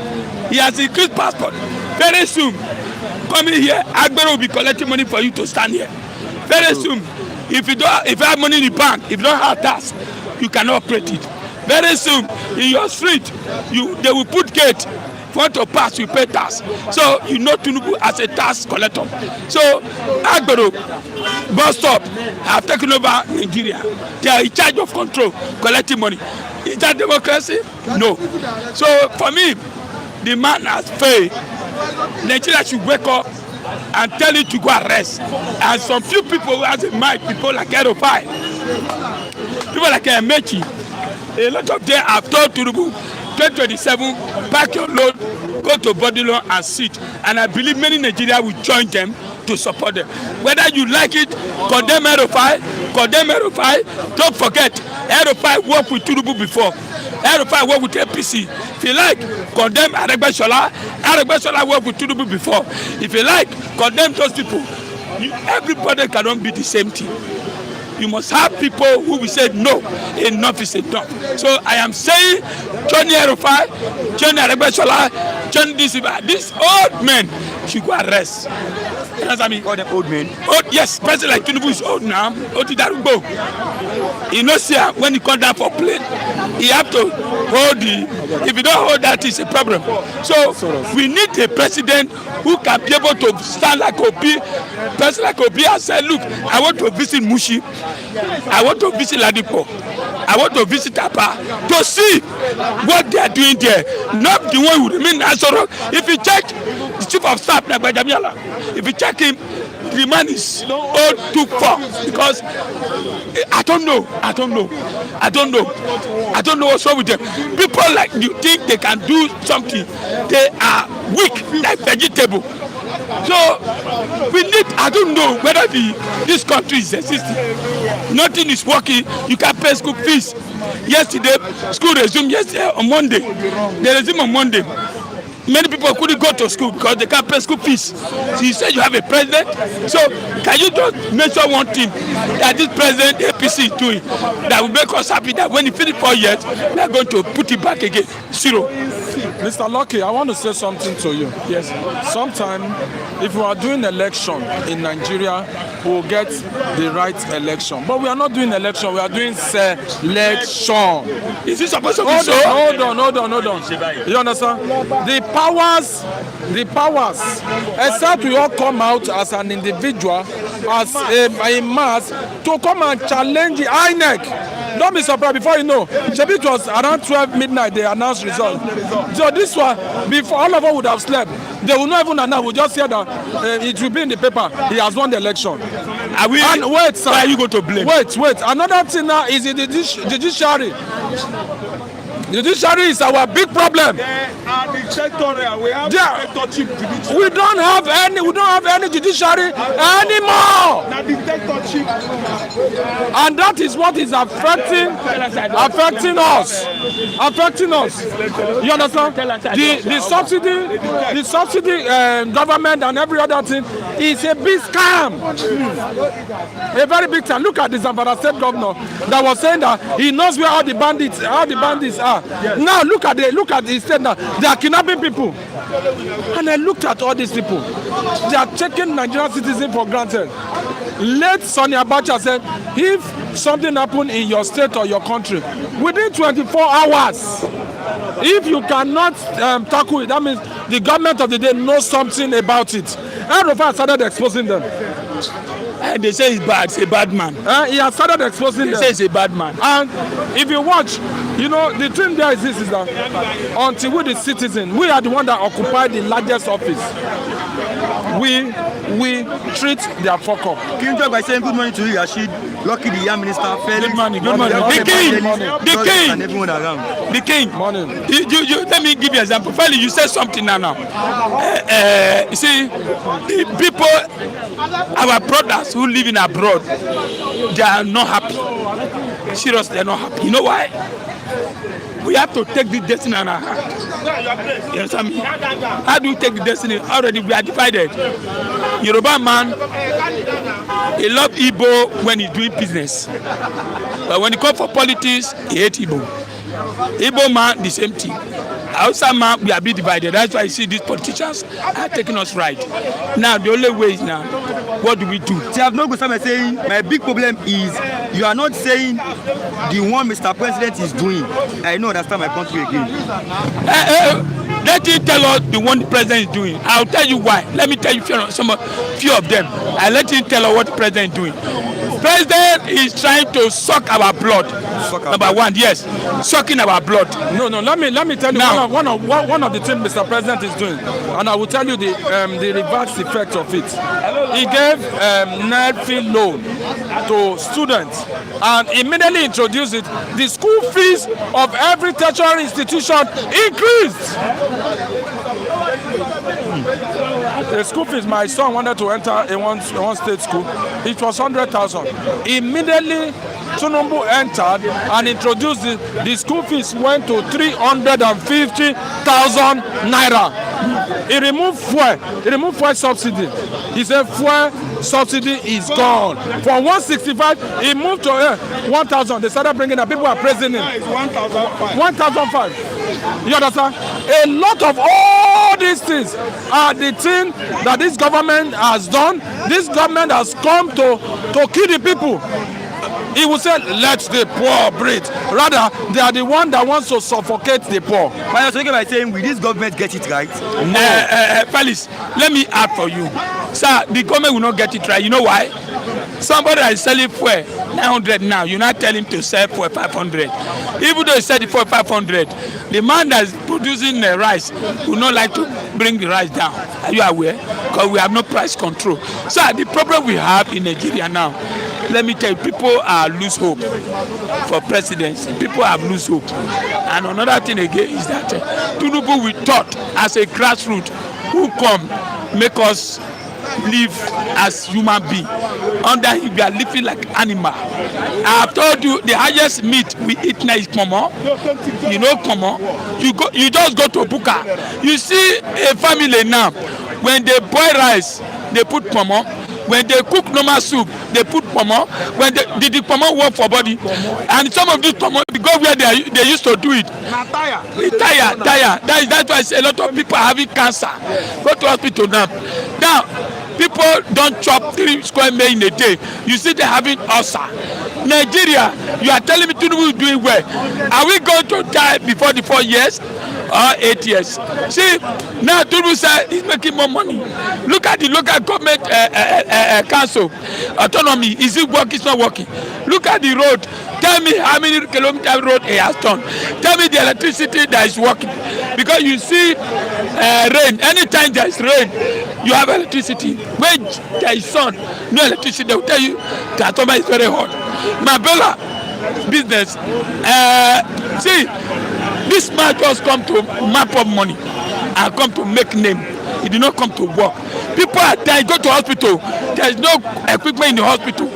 He has increased passport. Very soon, coming here, Agbero will be collecting money for you to stand here. Very soon, if you have money in the bank, if you don't have tax, you cannot operate it. Very soon, in your street, they will put gate. If you want to pass, you pay tax. So you know Tinubu as a tax collector. So Agbero, bus stop, have taken over Nigeria. They are in charge of control, collecting money. Is that democracy? No. So for me, the man has failed. Nigeria should wake up and tell it to go arrest. And some few people who has a mind, people like Erofai, people like Emechi, a lot of them have told Tinubu, 2027, pack your load, go to Bodilon and sit. And I believe many Nigerians will join them to support them. Whether you like it, condemn Erofai, don't forget, Erofai worked with Tinubu before. Erofai worked with APC. If you like, condemn Aregbesola worked with Tinubu before. If you like, condemn those people. Everybody cannot be the same thing. you must have people who will say no, enough is enough. So I am saying, Johnny Erufai, Johnny Aregbesola, Johnny these old men should go arrest. You know what I mean? Call them old men. Old, yes, person like Tinubu is old now. Old Darugbo. You know, see, when he come down for plane, he have to hold the. If you don't hold that, it's a problem. So we need a president who can be able to stand like Obi. Person like Obi and say, look, I want to visit Mushi. I want to visit Ladipo. I want to visit Apa to see what they are doing there. Not the one who remain Asoro. If you check the chief of staff, if you check him, the man is old too far because I don't know what's wrong with them. People like you think they can do something, they are weak like vegetable. So we need, I don't know whether this country is existing. Nothing is working. You can pay school fees. Yesterday, school resumed yesterday on Monday. They resumed on Monday. Many people couldn't go to school because they can't pay school fees. So you said you have a president. So can you just mention one thing that this president APC is doing that will make us happy that when he finishes 4 years, they are going to put it back again? Zero. Mr. Lucky, I want to say something to you. Yes. Sometimes, if we are doing election in Nigeria, we will get the right election. But we are not doing election, we are doing selection. Is this supposed to be so? Hold on. You understand? The powers, except we all come out as an individual, as a mass, to come and challenge the INEC. Don't be surprised, before you know, maybe it was around 12 midnight they announced results. So this one, before all of us would have slept, they will not even announce, we'll just hear that it will be in the paper, he has won the election. Are we, and wait, sir. Why are you going to blame? Wait. Another thing now is the judiciary. The judiciary is our big problem. We don't have any judiciary anymore. And that is what is affecting us. You understand? The subsidy government and every other thing is a big scam. A very big scam. Look at the Zamfara state governor that was saying that he knows where all the bandits are. Yes. Now look at the state now. They are kidnapping people. And I looked at all these people. They are taking Nigerian citizens for granted. Late Sonny Abacha said, if something happened in your state or your country, within 24 hours, if you cannot tackle it, that means the government of the day knows something about it. And Rufai started exposing them. They say it's bad. It's a bad man. He has started exposing them. They say it's a bad man. And if you watch, you know, the thing there is this, is that until we the citizen, we are the one that occupy the largest office. We treat their fuck up. Can you talk by saying good morning to you, Rashid, Lucky, the young minister, Felix, good morning. The king, and everyone around. The king. Morning. You let me give you an example. Felix, you said something now. You see, the people, our brothers who live in abroad, they are not happy. Seriously, they are not happy. You know why? We have to take the destiny in our hand. You understand me? How do we take the destiny? Already we are divided. Yoruba man, he love Igbo when he's doing business. But when he comes for politics, he hates Igbo. Igbo man, the same thing. Hausa man, we are being divided. That's why you see these politicians are taking us right. Now, the only way is now, what do we do? See, I have no good time saying my big problem is you are not saying the one Mr. President is doing. I know that's not my country again. Let him tell us the one the president is doing. I'll tell you why. Let me tell you few of them. I let him tell us what the president is doing. President is trying to suck our blood. Number one, yes, sucking our blood. No. Let me tell you now, one of the things Mr. President is doing, and I will tell you the reverse effect of it. He gave net-free loan to students and immediately introduced it. The school fees of every tertiary institution increased. The school fees, my son wanted to enter in one state school. It was 100,000. Immediately, Tinubu entered and introduced the school fees went to 350,000 naira. He removed fuel subsidy. He said fuel subsidy is gone. From 165, he moved to 1,000. They started bringing it. People are praising him. 1,005. You understand? A lot of all these things are the thing that this government has done. This government has come to kill the people. He will say, let the poor breathe. Rather, they are the one that wants to suffocate the poor. But you're speaking by saying, will this government get it right? No. Felix, let me add for you. Sir, the government will not get it right. You know why? Somebody that is selling fuel 900 now, you not tell him to sell for 500. Even though he said it for 500, the man that is producing the rice will not like to bring the rice down. Are you aware? Because we have no price control. Sir, the problem we have in Nigeria now, let me tell you, people are lose hope for presidency. People have lose hope. And another thing again is that Tinubu, we thought as a grassroots who come make us live as human being. Under him, we are living like animal. I have told you the highest meat we eat now is pomo. You know pomo. You just go to Buka. You see a family now, when they boil rice, they put pomo. When they cook normal soup, they put pomo. When the pomo work for body, and some of these pomo, we go where they used to do it. Tire. That's why a lot of people are having cancer. Go to hospital now. Now, people don't chop 3 square meal in a day. You see they're having ulcer. Nigeria, you are telling me Tinubu is doing well. Are we going to die before the 4 years? Or 8 years. See, now Tinubu said he's making more money. Look at the local government council autonomy. Is it working? It's not working. Look at the road. Tell me how many kilometer road he has done. Tell me the electricity that is working. Because you see rain. Anytime there is rain, you have electricity. When there is sun, no electricity. They will tell you that summer is very hot. Mabella business. See. This man just come to map up money and come to make name. He did not come to work. People are dying, go to hospital. There is no equipment in the hospital.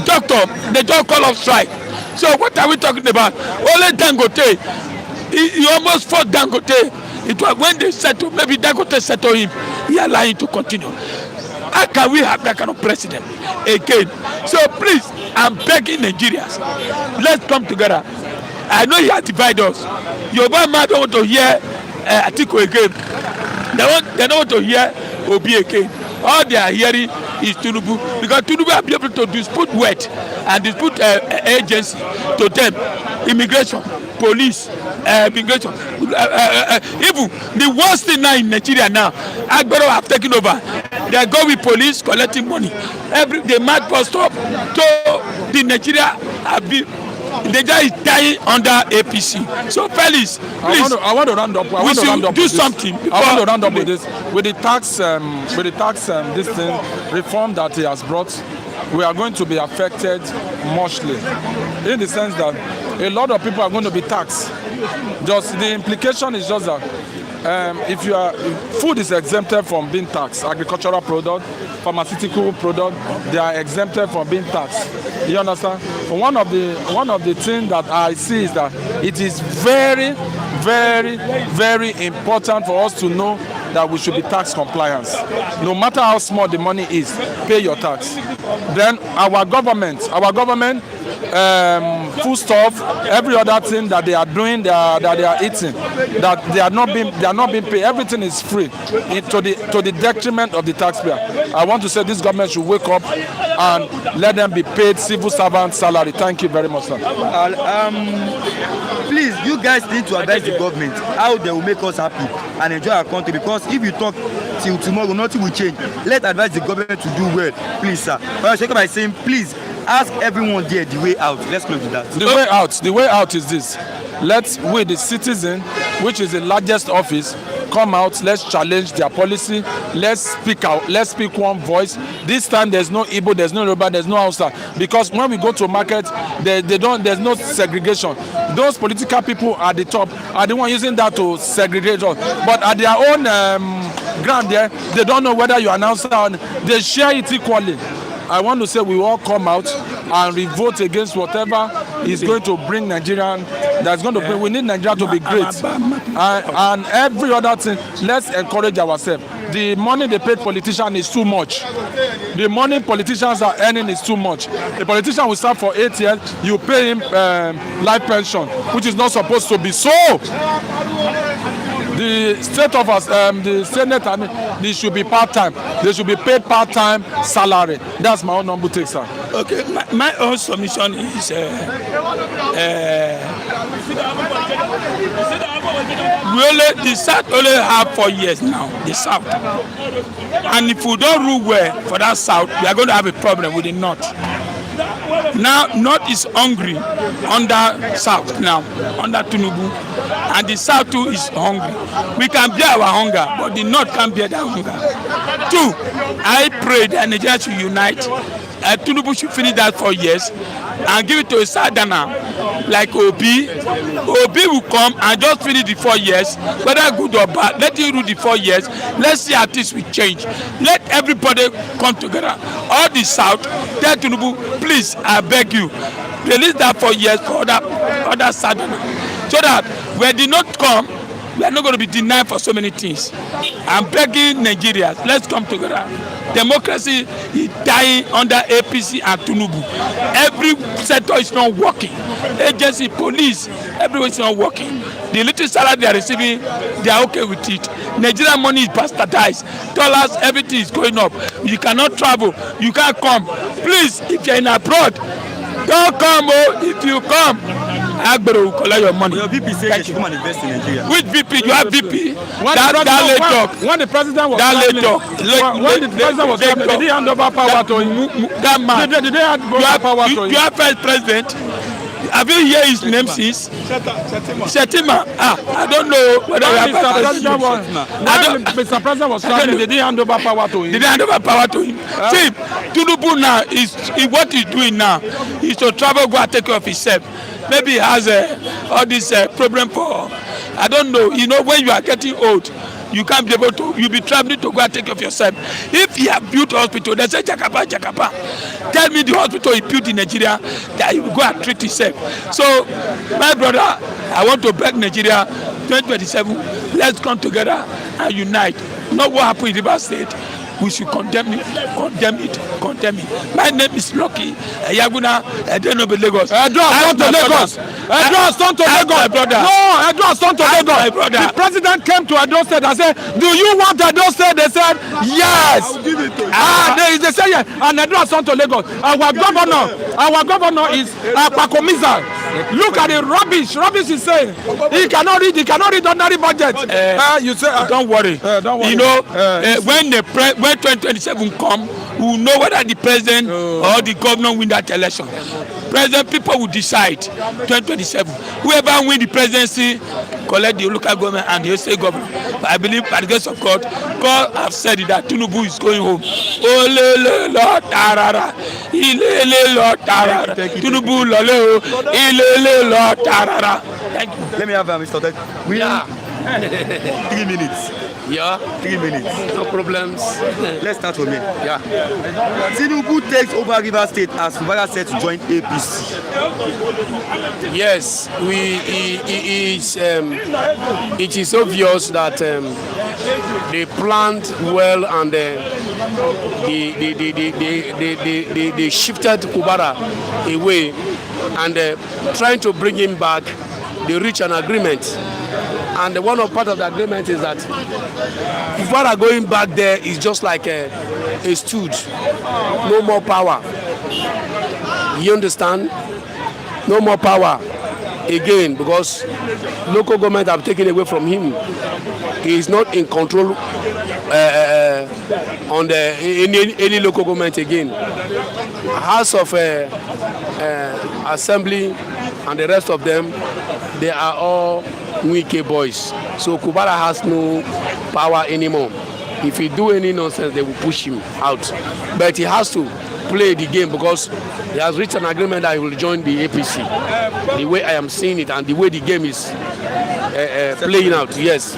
Doctor, they don't call off strike. So what are we talking about? Only Dangote. He almost fought Dangote. It was when they settle, maybe Dangote settled him. He allowed him to continue. How can we have that kind of president again? So please, I'm begging Nigerians, let's come together. I know he has divided us. Yoruba man don't want to hear Atiku again. They don't want to hear Obi again. All they are hearing is Tinubu, because Tinubu will be able to dispute word and dispute agency to them, immigration, police, immigration. Even the worst thing now in Nigeria now, Agbero have taken over. They go with police collecting money. The mad bus stop to the Nigeria have been. The guy is dying under APC. So, fellas, please. I want to round up. I want to round up do with something. I want to round up with this. With the tax, this thing reform that he has brought, we are going to be affected muchly, in the sense that a lot of people are going to be taxed. Just the implication is just that if food is exempted from being taxed, agricultural product, pharmaceutical product, they are exempted from being taxed. You understand? One of the things that I see is that it is very, very, very important for us to know that we should be tax compliant. No matter how small the money is, pay your tax. Then our government, foodstuff, every other thing that they are doing, that they are eating, that they are not being paid. Everything is free, to the detriment of the taxpayer. I want to say this government should wake up and let them be paid civil servant salary. Thank you very much, sir. Please, you guys need to advise the government how they will make us happy and enjoy our country, because if you talk till tomorrow, nothing will change. Let's advise the government to do well, please, sir. But I check by saying, please ask everyone there the way out. Let's close with that. The way out is this. Let's, we the citizen, which is the largest office, come out. Let's challenge their policy. Let's speak out. Let's speak one voice. This time there's no Igbo, there's no Yoruba, there's no Hausa, because when we go to market, there's no segregation. Those political people at the top are the ones using that to segregate us. But at their own ground there, they don't know whether you are an Hausa or they share it equally. I want to say we all come out and revolt against whatever is going to bring Nigerian, that's going to bring, we need Nigeria to be great. And every other thing, let's encourage ourselves. the money they paid politicians is too much. The money politicians are earning is too much. A politician will serve for 8 years, you pay him life pension, which is not supposed to be so. The state of us, the Senate, I mean, they should be part-time. They should be paid part-time salary. That's my own number take, sir. Okay, my own submission is the South only have 4 years now, the South. And if we don't rule well for that South, we are going to have a problem with the North. Now, North is hungry under South now, under Tinubu, and the South too is hungry. We can bear our hunger, but the North can't bear that hunger. 2, I pray that Nigerians should unite. Tinubu should finish that 4 years and give it to a Southerner like Obi. Obi will come and just finish the 4 years, whether good or bad. Let him rule the 4 years. Let's see how things will change. Let everybody come together. All the South, tell Tinubu, please, I beg you, release that 4 years for other Southerner, so that when they not come, we are not going to be denied for so many things. I'm begging Nigerians, let's come together. Democracy is dying under APC and Tinubu. Every sector is not working. Agency, police, everyone is not working. The little salary they are receiving, they are okay with it. Nigerian money is bastardized. Dollars, everything is going up. You cannot travel. You can't come. Please, if you're in abroad, don't come. Oh, if you come, Agbero will collect your money. Your VP says you should come and invest in Nigeria. Which VP? You have VP? When the president was traveling, did he hand over power to him? That man. Did they hand over power to him? You have first president. Have you heard his name since? Shetima. I don't know whether you have Mr. President was traveling. Did he hand over power to him? Did he hand over power to him? See, Tinubu now is what he's doing now is to travel, go and take care of himself. Maybe he has all this problem for, I don't know. You know, when you are getting old, you can't be able to, you'll be traveling to go and take care of yourself. If you have built a hospital, they say Jakapa. Tell me the hospital he built in Nigeria that he will go and treat himself. So, my brother, I want to beg Nigeria, 2027, let's come together and unite. Not what happened in River State. We should condemn it. My name is Lucky Yaguna. I don't know Lagos. Edward to Lagos. Edward son to Lagos. No, Edward son to Lagos. The president came to Edo State and said, "Do you want Edo State?" They said, "Yes." They said yes. And Edward son to Lagos. Our governor is Pakomiza. Look at the rubbish he's saying. He cannot read ordinary budget. You say, don't worry. You know, when 2027 come, we will know whether the president or the governor win that election. President, people will decide 2027. Whoever win the presidency, collect the local government and the state government. But I believe by the grace of God, God have said it, that Tinubu is going home. Oh, Lord, tarara. Lord, tarara. Tinubu, Lord, tarara. Thank you. Let me have Mr. Ted. We have 3 minutes. Yeah. 3 minutes. No problems. Let's start with me. Yeah. Tinubu takes over River State as Fubara said to join APC. Yes, it is obvious that they planned well and they shifted Fubara away and trying to bring him back. They reach an agreement. And one of part of the agreement is that Fubara going back there is just like a stooge. No more power. You understand? No more power again because local government have taken away from him. He is not in control on any local government again. House of Assembly and the rest of them, they are all Wike boys. So Fubara has no power anymore. If he do any nonsense, they will push him out. But he has to play the game because he has reached an agreement that he will join the APC. The way I am seeing it and the way the game is playing out, yes.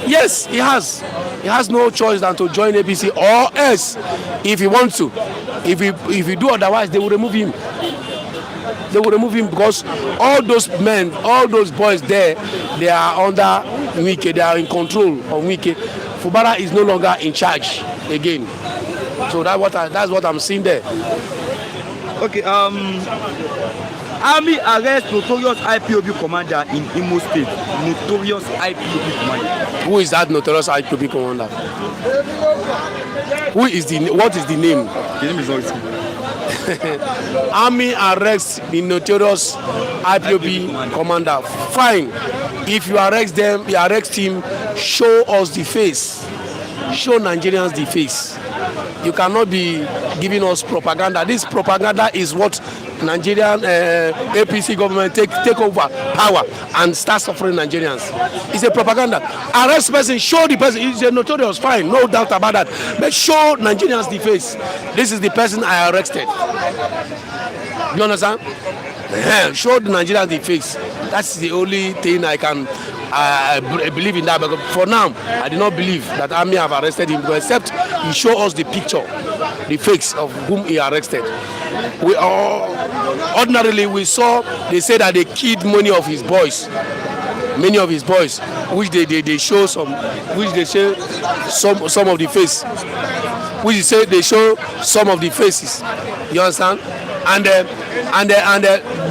Yes, he has. He has no choice than to join APC or else, if he wants to. If he do otherwise, they will remove him. They will remove him because all those men, all those boys there, they are under Wike. They are in control of Wike. Fubara is no longer in charge again. So that's what I'm seeing there. Okay, army arrest notorious IPOB commander in Imo State. Notorious IPOB commander. Who is that notorious IPOB commander? What is the name? The name is not written. Army arrests the notorious IPOB commander. Fine. If you arrest him, show us the face. Show Nigerians the face. You cannot be giving us propaganda. This propaganda is what Nigerian APC government take over power and start suffering Nigerians. It's a propaganda. Arrest person, show the person. He's a notorious, fine, no doubt about that. But show Nigerians the face. This is the person I arrested. You understand? Show the Nigerians the face. That's the only thing I can believe in that. But for now, I do not believe that army have arrested him, except he show us the picture, the face of whom he arrested. We ordinarily we saw they say that they killed many of his boys, which they show some, which they show some of the face, which they say they show some of the faces. You understand? And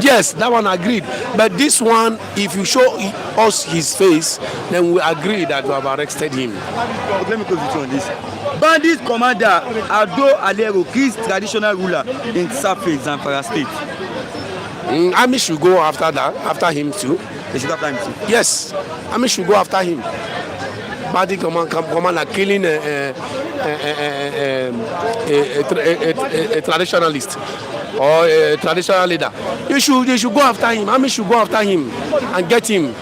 yes, that one agreed. But this one, if you show us his face, then we agree that we have arrested him. Let me go with you on this. Bandit commander Ado Alero kills traditional ruler in Safe, Zamfara State. Army should go after him too. They should go after him too. Yes, Army should go after him. Bandit commander killing a traditionalist or a traditional leader. They should go after him. Army should go after him and get him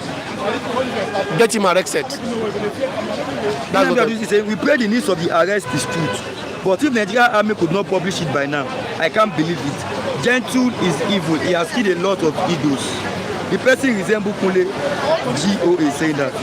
arrested. That's what we pray the news of the arrest is truth. But if Nigerian army could not publish it by now, I can't believe it. Gentle is evil. He has killed a lot of egos. The person resembles Kule GOA saying that.